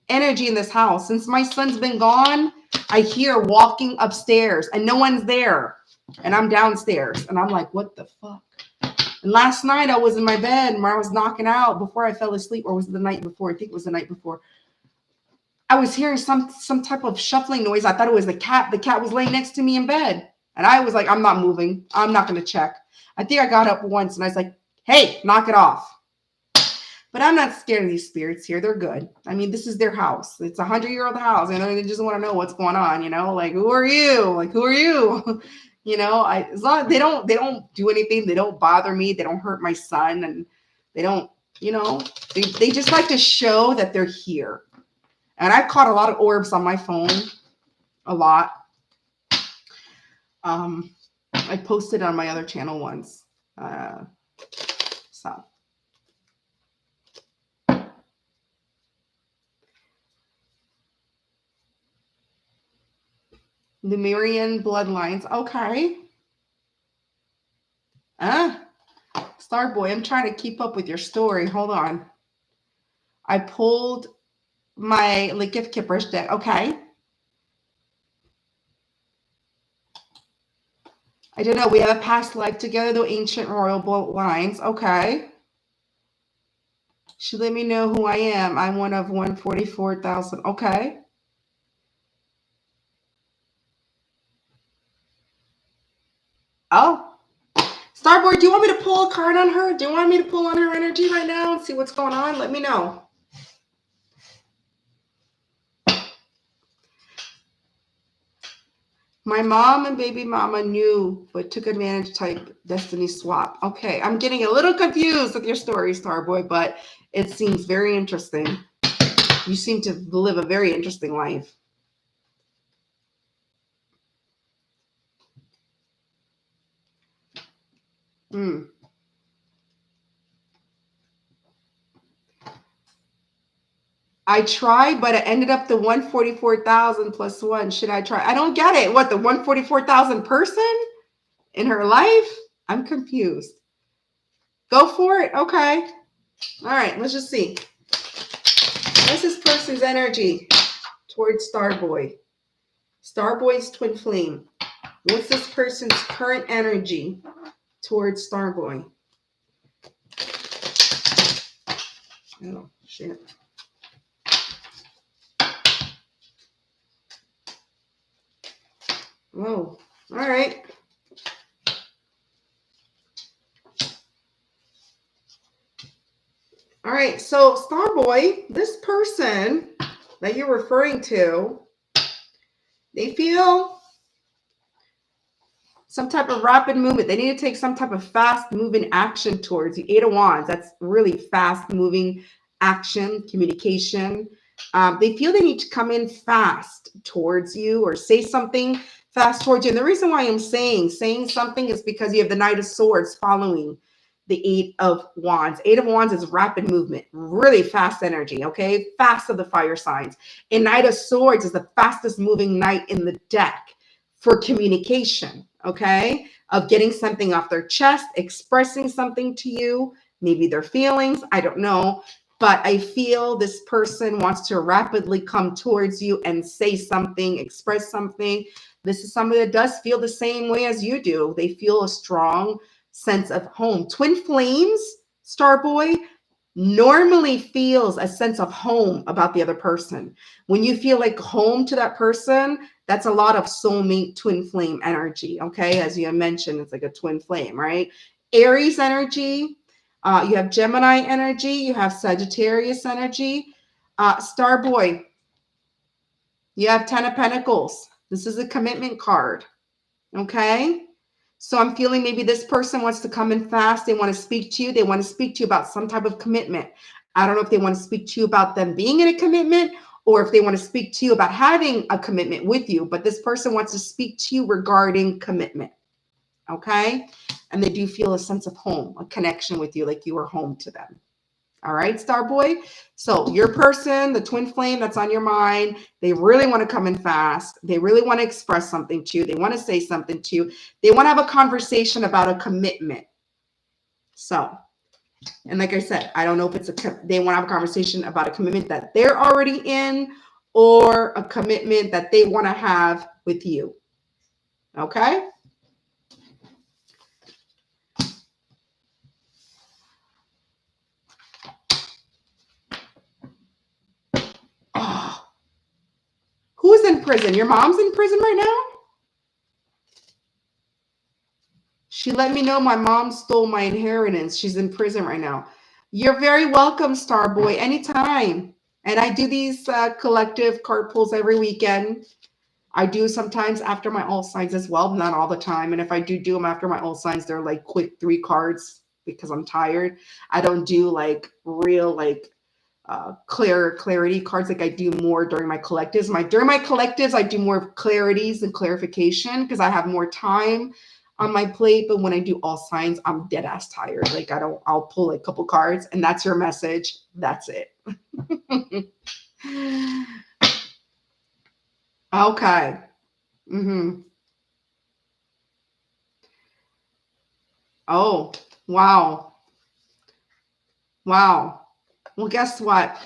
energy in this house. Since my son's been gone, I hear walking upstairs and no one's there. And I'm downstairs. And I'm like, what the fuck? And last night I was in my bed and I was knocking out before I fell asleep, or was it the night before? I think it was the night before. I was hearing some type of shuffling noise. I thought it was the cat. The cat was laying next to me in bed. And I was like, I'm not moving. I'm not going to check. I think I got up once and I was like, hey, knock it off. But I'm not scared of these spirits here. They're good. I mean, this is their house. It's a 100-year-old house. They just want to know what's going on, like, who are you? Like, who are you? As long as they don't do anything. They don't bother me. They don't hurt my son. And they don't, they just like to show that they're here. And I've caught a lot of orbs on my phone, a lot. I posted on my other channel once. So. Lemurian bloodlines. Okay. Starboy, I'm trying to keep up with your story. Hold on. I pulled my Gift Kippers deck. Okay. I don't know. We have a past life together, the ancient royal bloodlines. Okay. She let me know who I am. I'm one of 144,000. Okay. Oh. Starboard, do you want me to pull a card on her? Do you want me to pull on her energy right now and see what's going on? Let me know. My mom and baby mama knew, but took advantage type destiny swap. Okay, I'm getting a little confused with your story, Starboy, but it seems very interesting. You seem to live a very interesting life. I tried, but it ended up the 144,000 plus one. Should I try? I don't get it. What, the 144,000 person in her life? I'm confused. Go for it. Okay. All right. Let's just see. What's this person's energy towards Starboy? Starboy's twin flame. What's this person's current energy towards Starboy? Oh, shit. Whoa. All right. All right. So, Starboy, this person that you're referring to, they feel some type of rapid movement. They need to take some type of fast moving action towards you. 8 of Wands. That's really fast moving action, communication. They feel they need to come in fast towards you or say something fast towards you. And the reason why I'm saying something is because you have the Knight of Swords following the 8 of Wands. 8 of Wands is rapid movement, really fast energy, okay? Fast of the fire signs. And Knight of Swords is the fastest moving knight in the deck for communication, okay? Of getting something off their chest, expressing something to you, maybe their feelings, I don't know. But I feel this person wants to rapidly come towards you and say something, express something. This is somebody that does feel the same way as you do. They feel a strong sense of home. Twin flames, Starboy, normally feels a sense of home about the other person. When you feel like home to that person, that's a lot of soulmate twin flame energy, okay? As you mentioned, it's like a twin flame, right? Aries energy, you have Gemini energy, you have Sagittarius energy. Starboy, you have 10 of Pentacles. This is a commitment card, okay? So I'm feeling maybe this person wants to come in fast. They want to speak to you. They want to speak to you about some type of commitment. I don't know if they want to speak to you about them being in a commitment or if they want to speak to you about having a commitment with you. But this person wants to speak to you regarding commitment, okay? And they do feel a sense of home, a connection with you, like you are home to them. All right, Starboy. So your person, the twin flame that's on your mind, they really want to come in fast. They really want to express something to you. They want to say something to you. They want to have a conversation about a commitment. So, and like I said, I don't know if it's they want to have a conversation about a commitment that they're already in or a commitment that they want to have with you. Okay? Oh. Who's in prison? Your mom's in prison right now? She let me know my mom stole my inheritance. She's in prison right now. You're very welcome, Starboy, anytime. And I do these collective card pulls every weekend. I do sometimes after my all signs as well, not all the time. And if I do them after my all signs, they're like quick 3 cards because I'm tired. I don't do like real like clarity cards like I do more during my collectives. During my collectives, I do more clarities and clarification because I have more time on my plate. But when I do all signs, I'm dead ass tired. Like I'll pull a couple cards and that's your message. That's it. Okay. Oh, wow. Wow. Well, guess what?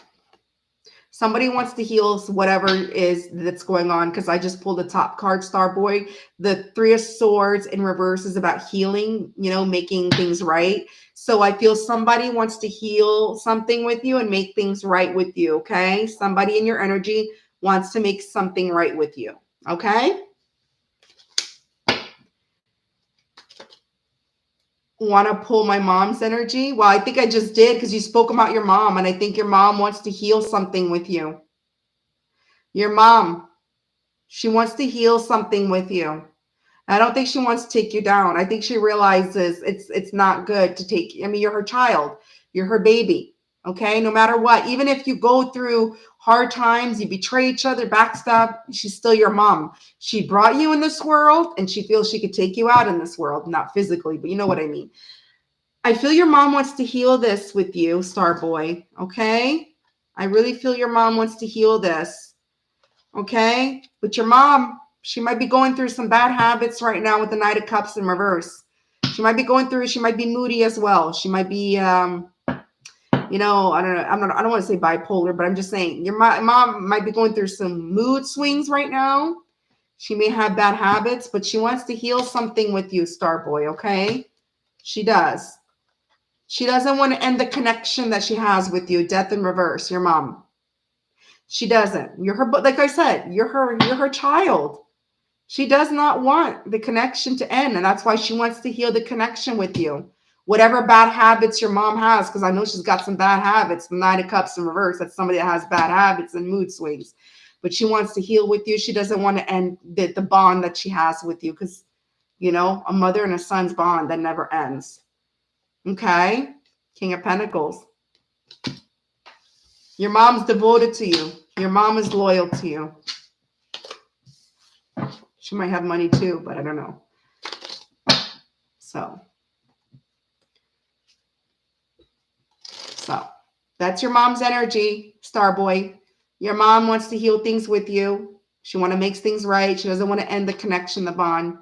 Somebody wants to heal whatever is that's going on because I just pulled the top card, Starboy. The 3 of Swords in reverse is about healing, you know, making things right. So I feel somebody wants to heal something with you and make things right with you, okay? Somebody in your energy wants to make something right with you, okay? Want to pull my mom's energy? Well, I think I just did because you spoke about your mom, and I think your mom wants to heal something with you. Your mom, she wants to heal something with you. I don't think she wants to take you down. I think she realizes it's not good to take. I mean, you're her child. You're her baby. Okay, no matter what, even if you go through hard times, you betray each other, backstab, she's still your mom. She brought you in this world and she feels she could take you out in this world, not physically, but you know what I mean. I feel your mom wants to heal this with you, Starboy. Okay, I really feel your mom wants to heal this. Okay, but your mom, she might be going through some bad habits right now with the Knight of Cups in reverse. She might be going through, she might be moody as well. She might be, you know, I don't know. I don't want to say bipolar, but I'm just saying your mom might be going through some mood swings right now. She may have bad habits, but she wants to heal something with you, Star Boy, okay? She does. She doesn't want to end the connection that she has with you, death in reverse, your mom. She doesn't. You're her, like I said, you're her child. She does not want the connection to end, and that's why she wants to heal the connection with you. Whatever bad habits your mom has, because I know she's got some bad habits. The Nine of Cups in reverse, that's somebody that has bad habits and mood swings. But she wants to heal with you. She doesn't want to end the bond that she has with you, because, you know, a mother and a son's bond that never ends. Okay? King of Pentacles. Your mom's devoted to you. Your mom is loyal to you. She might have money too, but I don't know. So that's your mom's energy, Starboy. Your mom wants to heal things with you. She wants to make things right. She doesn't want to end the connection, the bond.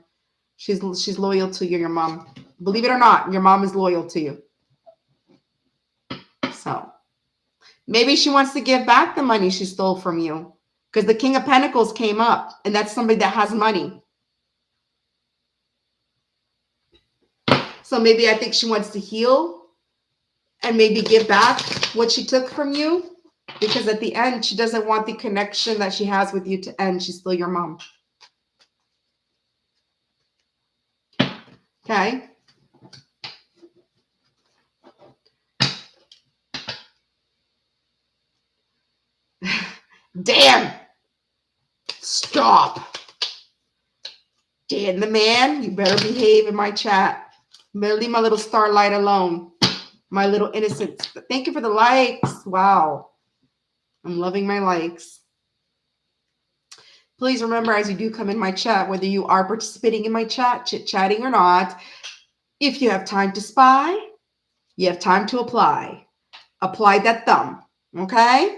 She's loyal to you, your mom. Believe it or not, your mom is loyal to you. So maybe she wants to give back the money she stole from you, because the King of Pentacles came up, and that's somebody that has money. So maybe I think she wants to heal and maybe give back what she took from you, because at the end, she doesn't want the connection that she has with you to end. She's still your mom. Okay. Damn. Stop. Dan the man, you better behave in my chat. You better leave my little starlight alone. My little innocent. Thank you for the likes. Wow. I'm loving my likes. Please remember, as you do come in my chat, whether you are participating in my chat, chit-chatting or not, if you have time to spy, you have time to apply. Apply that thumb. Okay?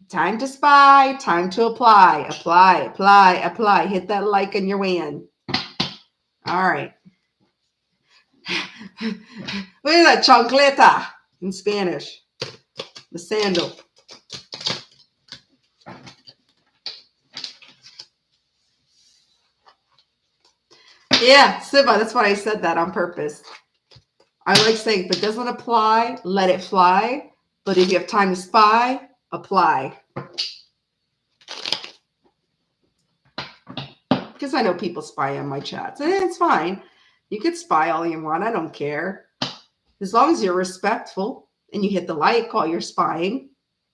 Time to spy, time to apply. Apply, apply, apply. Hit that like and you're in. All right. Look at that, chancleta in Spanish. The sandal. Yeah, Siva, that's why I said that on purpose. I like saying, if it doesn't apply, let it fly. But if you have time to spy, apply. Because I know people spy on my chats. And it's fine. You can spy all you want. I don't care. As long as you're respectful and you hit the like while you're spying,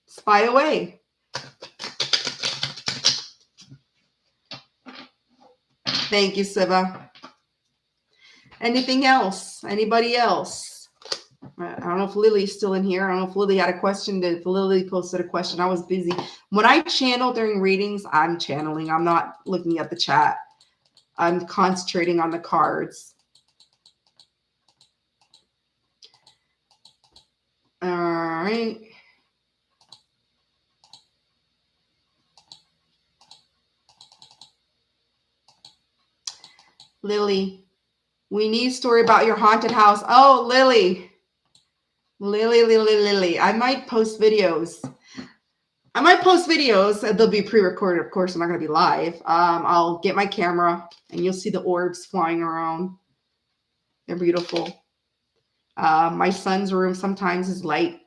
spy away. Thank you, Siva. Anything else? Anybody else? I don't know if Lily's still in here. I don't know if Lily had a question. If Lily posted a question, I was busy. When I channel during readings, I'm channeling. I'm not looking at the chat. I'm concentrating on the cards. All right. Lily, we need a story about your haunted house. Oh, Lily. Lily. I might post videos. They'll be pre-recorded, of course. I'm not going to be live. I'll get my camera, and you'll see the orbs flying around. They're beautiful. My son's room sometimes is light.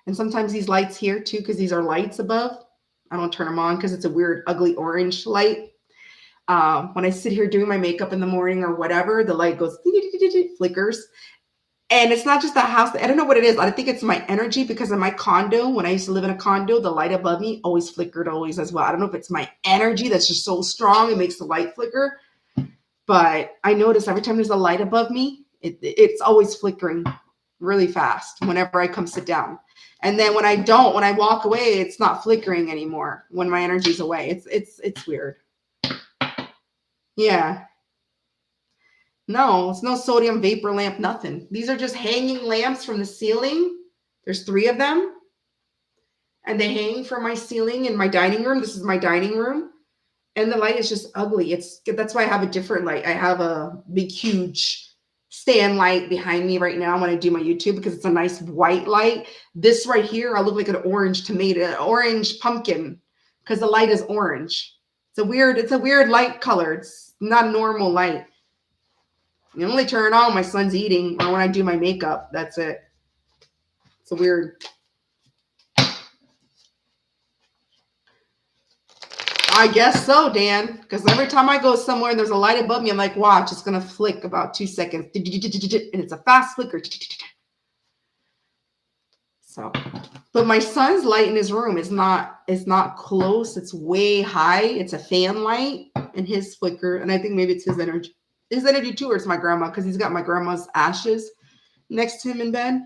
And sometimes these lights here, too, because these are lights above. I don't turn them on because it's a weird, ugly orange light. When I sit here doing my makeup in the morning or whatever, the light goes, flickers. And it's not just the house. I don't know what it is. I think it's my energy, because in my condo, when I used to live in a condo, the light above me always flickered always as well. I don't know if it's my energy that's just so strong it makes the light flicker. But I notice every time there's a light above me, it's always flickering really fast whenever I come sit down. And then when I walk away, it's not flickering anymore when my energy's away. It's weird. Yeah. No, it's no sodium vapor lamp, nothing. These are just hanging lamps from the ceiling. There's 3 of them. And they hang from my ceiling in my dining room. This is my dining room. And the light is just ugly. That's why I have a different light. I have a big, huge stand light behind me right now when I do my YouTube because it's a nice white light. This right here, I look like an orange tomato, orange pumpkin because the light is orange. It's a weird light color. It's not a normal light. You only turn it on when my son's eating or when I do my makeup. That's it. It's a weird. I guess so, Dan. Because every time I go somewhere and there's a light above me, I'm like, watch, it's going to flick about 2 seconds. And it's a fast flicker. So, but my son's light in his room is not close. It's way high. It's a fan light in his flicker. And I think maybe it's his energy. His energy too, or it's my grandma, because he's got my grandma's ashes next to him in bed.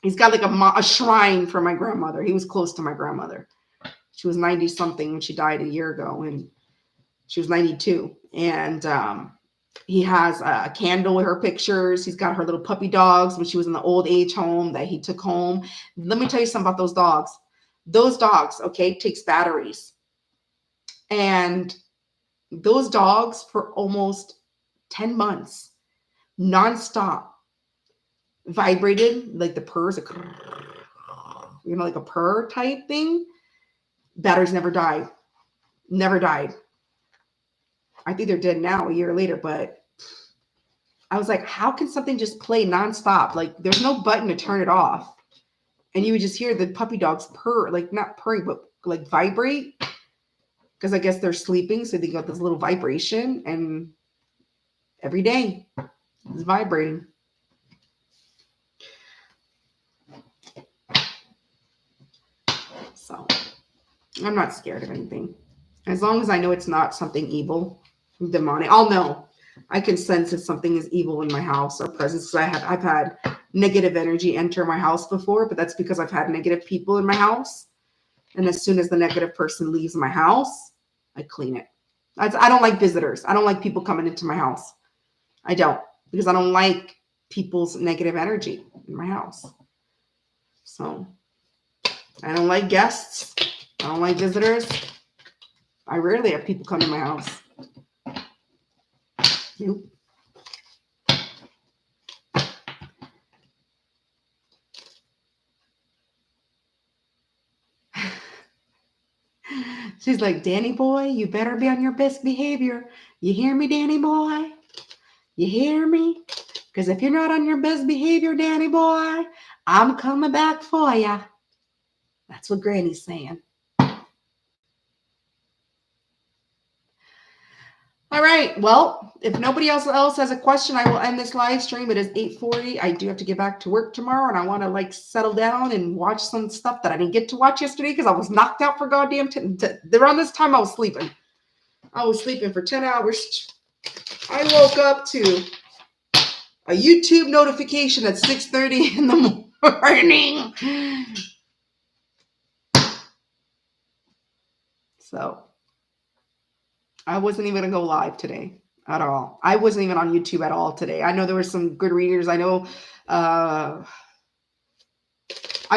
He's got like a shrine for my grandmother. He was close to my grandmother. She was 90 something when she died a year ago, and she was 92. And he has a candle with her pictures. He's got her little puppy dogs when she was in the old age home that he took home. Let me tell you something about those dogs. Those dogs, okay, takes batteries. And those dogs for almost 10 months, nonstop, vibrated like the purrs, like a purr type thing. Batteries never died. Never died. I think they're dead now a year later, but I was like, how can something just play nonstop? Like there's no button to turn it off. And you would just hear the puppy dogs purr, like not purring, but like vibrate. Because I guess they're sleeping. So they got this little vibration, and every day it's vibrating. So I'm not scared of anything. As long as I know it's not something evil, demonic. I'll know. I can sense if something is evil in my house or presence. I've had negative energy enter my house before, but that's because I've had negative people in my house. And as soon as the negative person leaves my house, I clean it. I don't like visitors. I don't like people coming into my house. I don't, because I don't like people's negative energy in my house. So I don't like guests. I don't like visitors. I rarely have people come to my house. Nope. She's like, Danny boy, you better be on your best behavior. You hear me, Danny boy? You hear me? Because if you're not on your best behavior, Danny boy, I'm coming back for you. That's what Granny's saying. All right. Well, if nobody else has a question, I will end this live stream. It is 8:40. I do have to get back to work tomorrow, and I want to settle down and watch some stuff that I didn't get to watch yesterday because I was knocked out for goddamn around this time I was sleeping. I was sleeping for 10 hours. I woke up to a YouTube notification at 6:30 in the morning. So I wasn't even going to go live today at all. I wasn't even on YouTube at all today. I know there were some good readers. I know I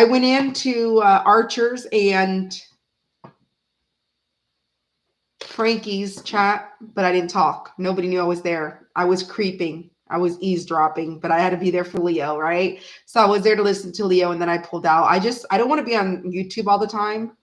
went into Archer's and Frankie's chat, but I didn't talk. Nobody knew I was there. I was creeping. I was eavesdropping, but I had to be there for Leo, right? So I was there to listen to Leo, and then I pulled out. I don't want to be on YouTube all the time.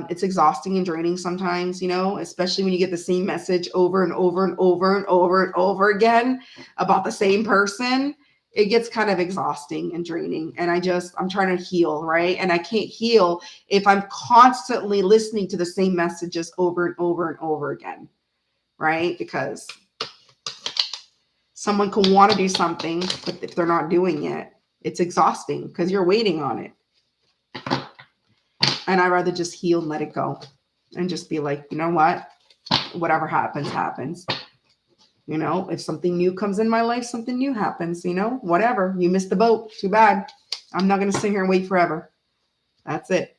It's exhausting and draining sometimes, especially when you get the same message over and over and over and over and over again about the same person. It gets kind of exhausting and draining. And I'm trying to heal, right? And I can't heal if I'm constantly listening to the same messages over and over and over again, right? Because someone can want to do something, but if they're not doing it, it's exhausting because you're waiting on it. And I'd rather just heal and let it go and just be like, you know what? Whatever happens, happens. If something new comes in my life, something new happens, whatever. You missed the boat. Too bad. I'm not going to sit here and wait forever. That's it.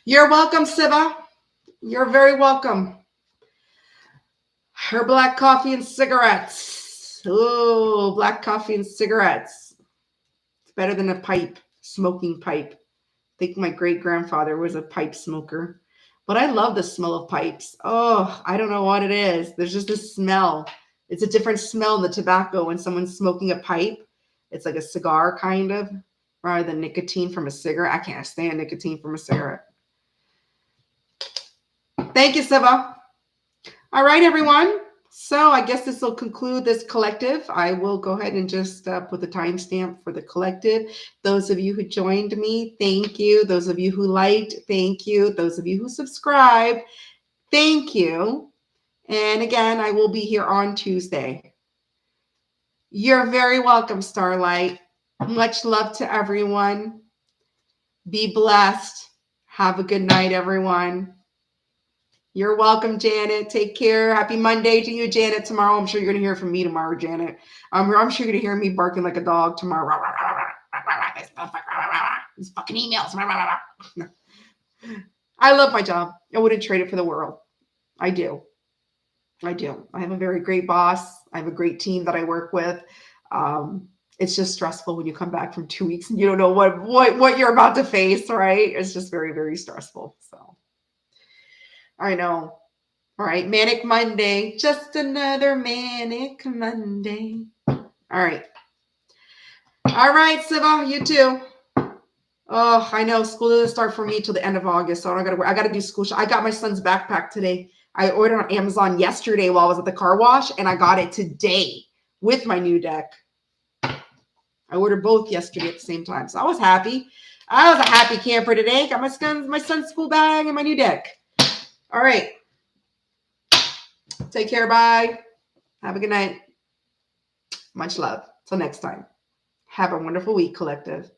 You're welcome, Siva. You're very welcome. Her black coffee and cigarettes. Oh, black coffee and cigarettes. It's better than a pipe, smoking pipe. I think my great-grandfather was a pipe smoker, but I love the smell of pipes. Oh, I don't know what it is. There's just this smell It's a different smell in the tobacco when someone's smoking a pipe. It's like a cigar kind of, rather than nicotine from a cigarette. I can't stand nicotine from a cigarette. Thank you, Siva. All right, everyone. So I guess this will conclude this collective. I will go ahead and just put the timestamp for the collective. Those of you who joined me, thank you. Those of you who liked, thank you. Those of you who subscribed, thank you. And again, I will be here on Tuesday. You're very welcome, Starlight. Much love to everyone. Be blessed. Have a good night, everyone. You're welcome, Janet. Take care. Happy Monday to you, Janet. Tomorrow, I'm sure you're going to hear from me tomorrow, Janet. I'm sure you're going to hear me barking like a dog tomorrow. These fucking emails. I love my job. I wouldn't trade it for the world. I do. I have a very great boss. I have a great team that I work with. It's just stressful when you come back from 2 weeks and you don't know what you're about to face, right? It's just very, very stressful. So I know. All right. Manic Monday. Just another manic Monday. All right. All right, Siva, you too. Oh, I know. School doesn't start for me till the end of August. So I got to do school. I got my son's backpack today. I ordered on Amazon yesterday while I was at the car wash, and I got it today with my new deck. I ordered both yesterday at the same time. So I was happy. I was a happy camper today. Got my son's school bag and my new deck. All right. Take care. Bye. Have a good night. Much love. Till next time. Have a wonderful week, collective.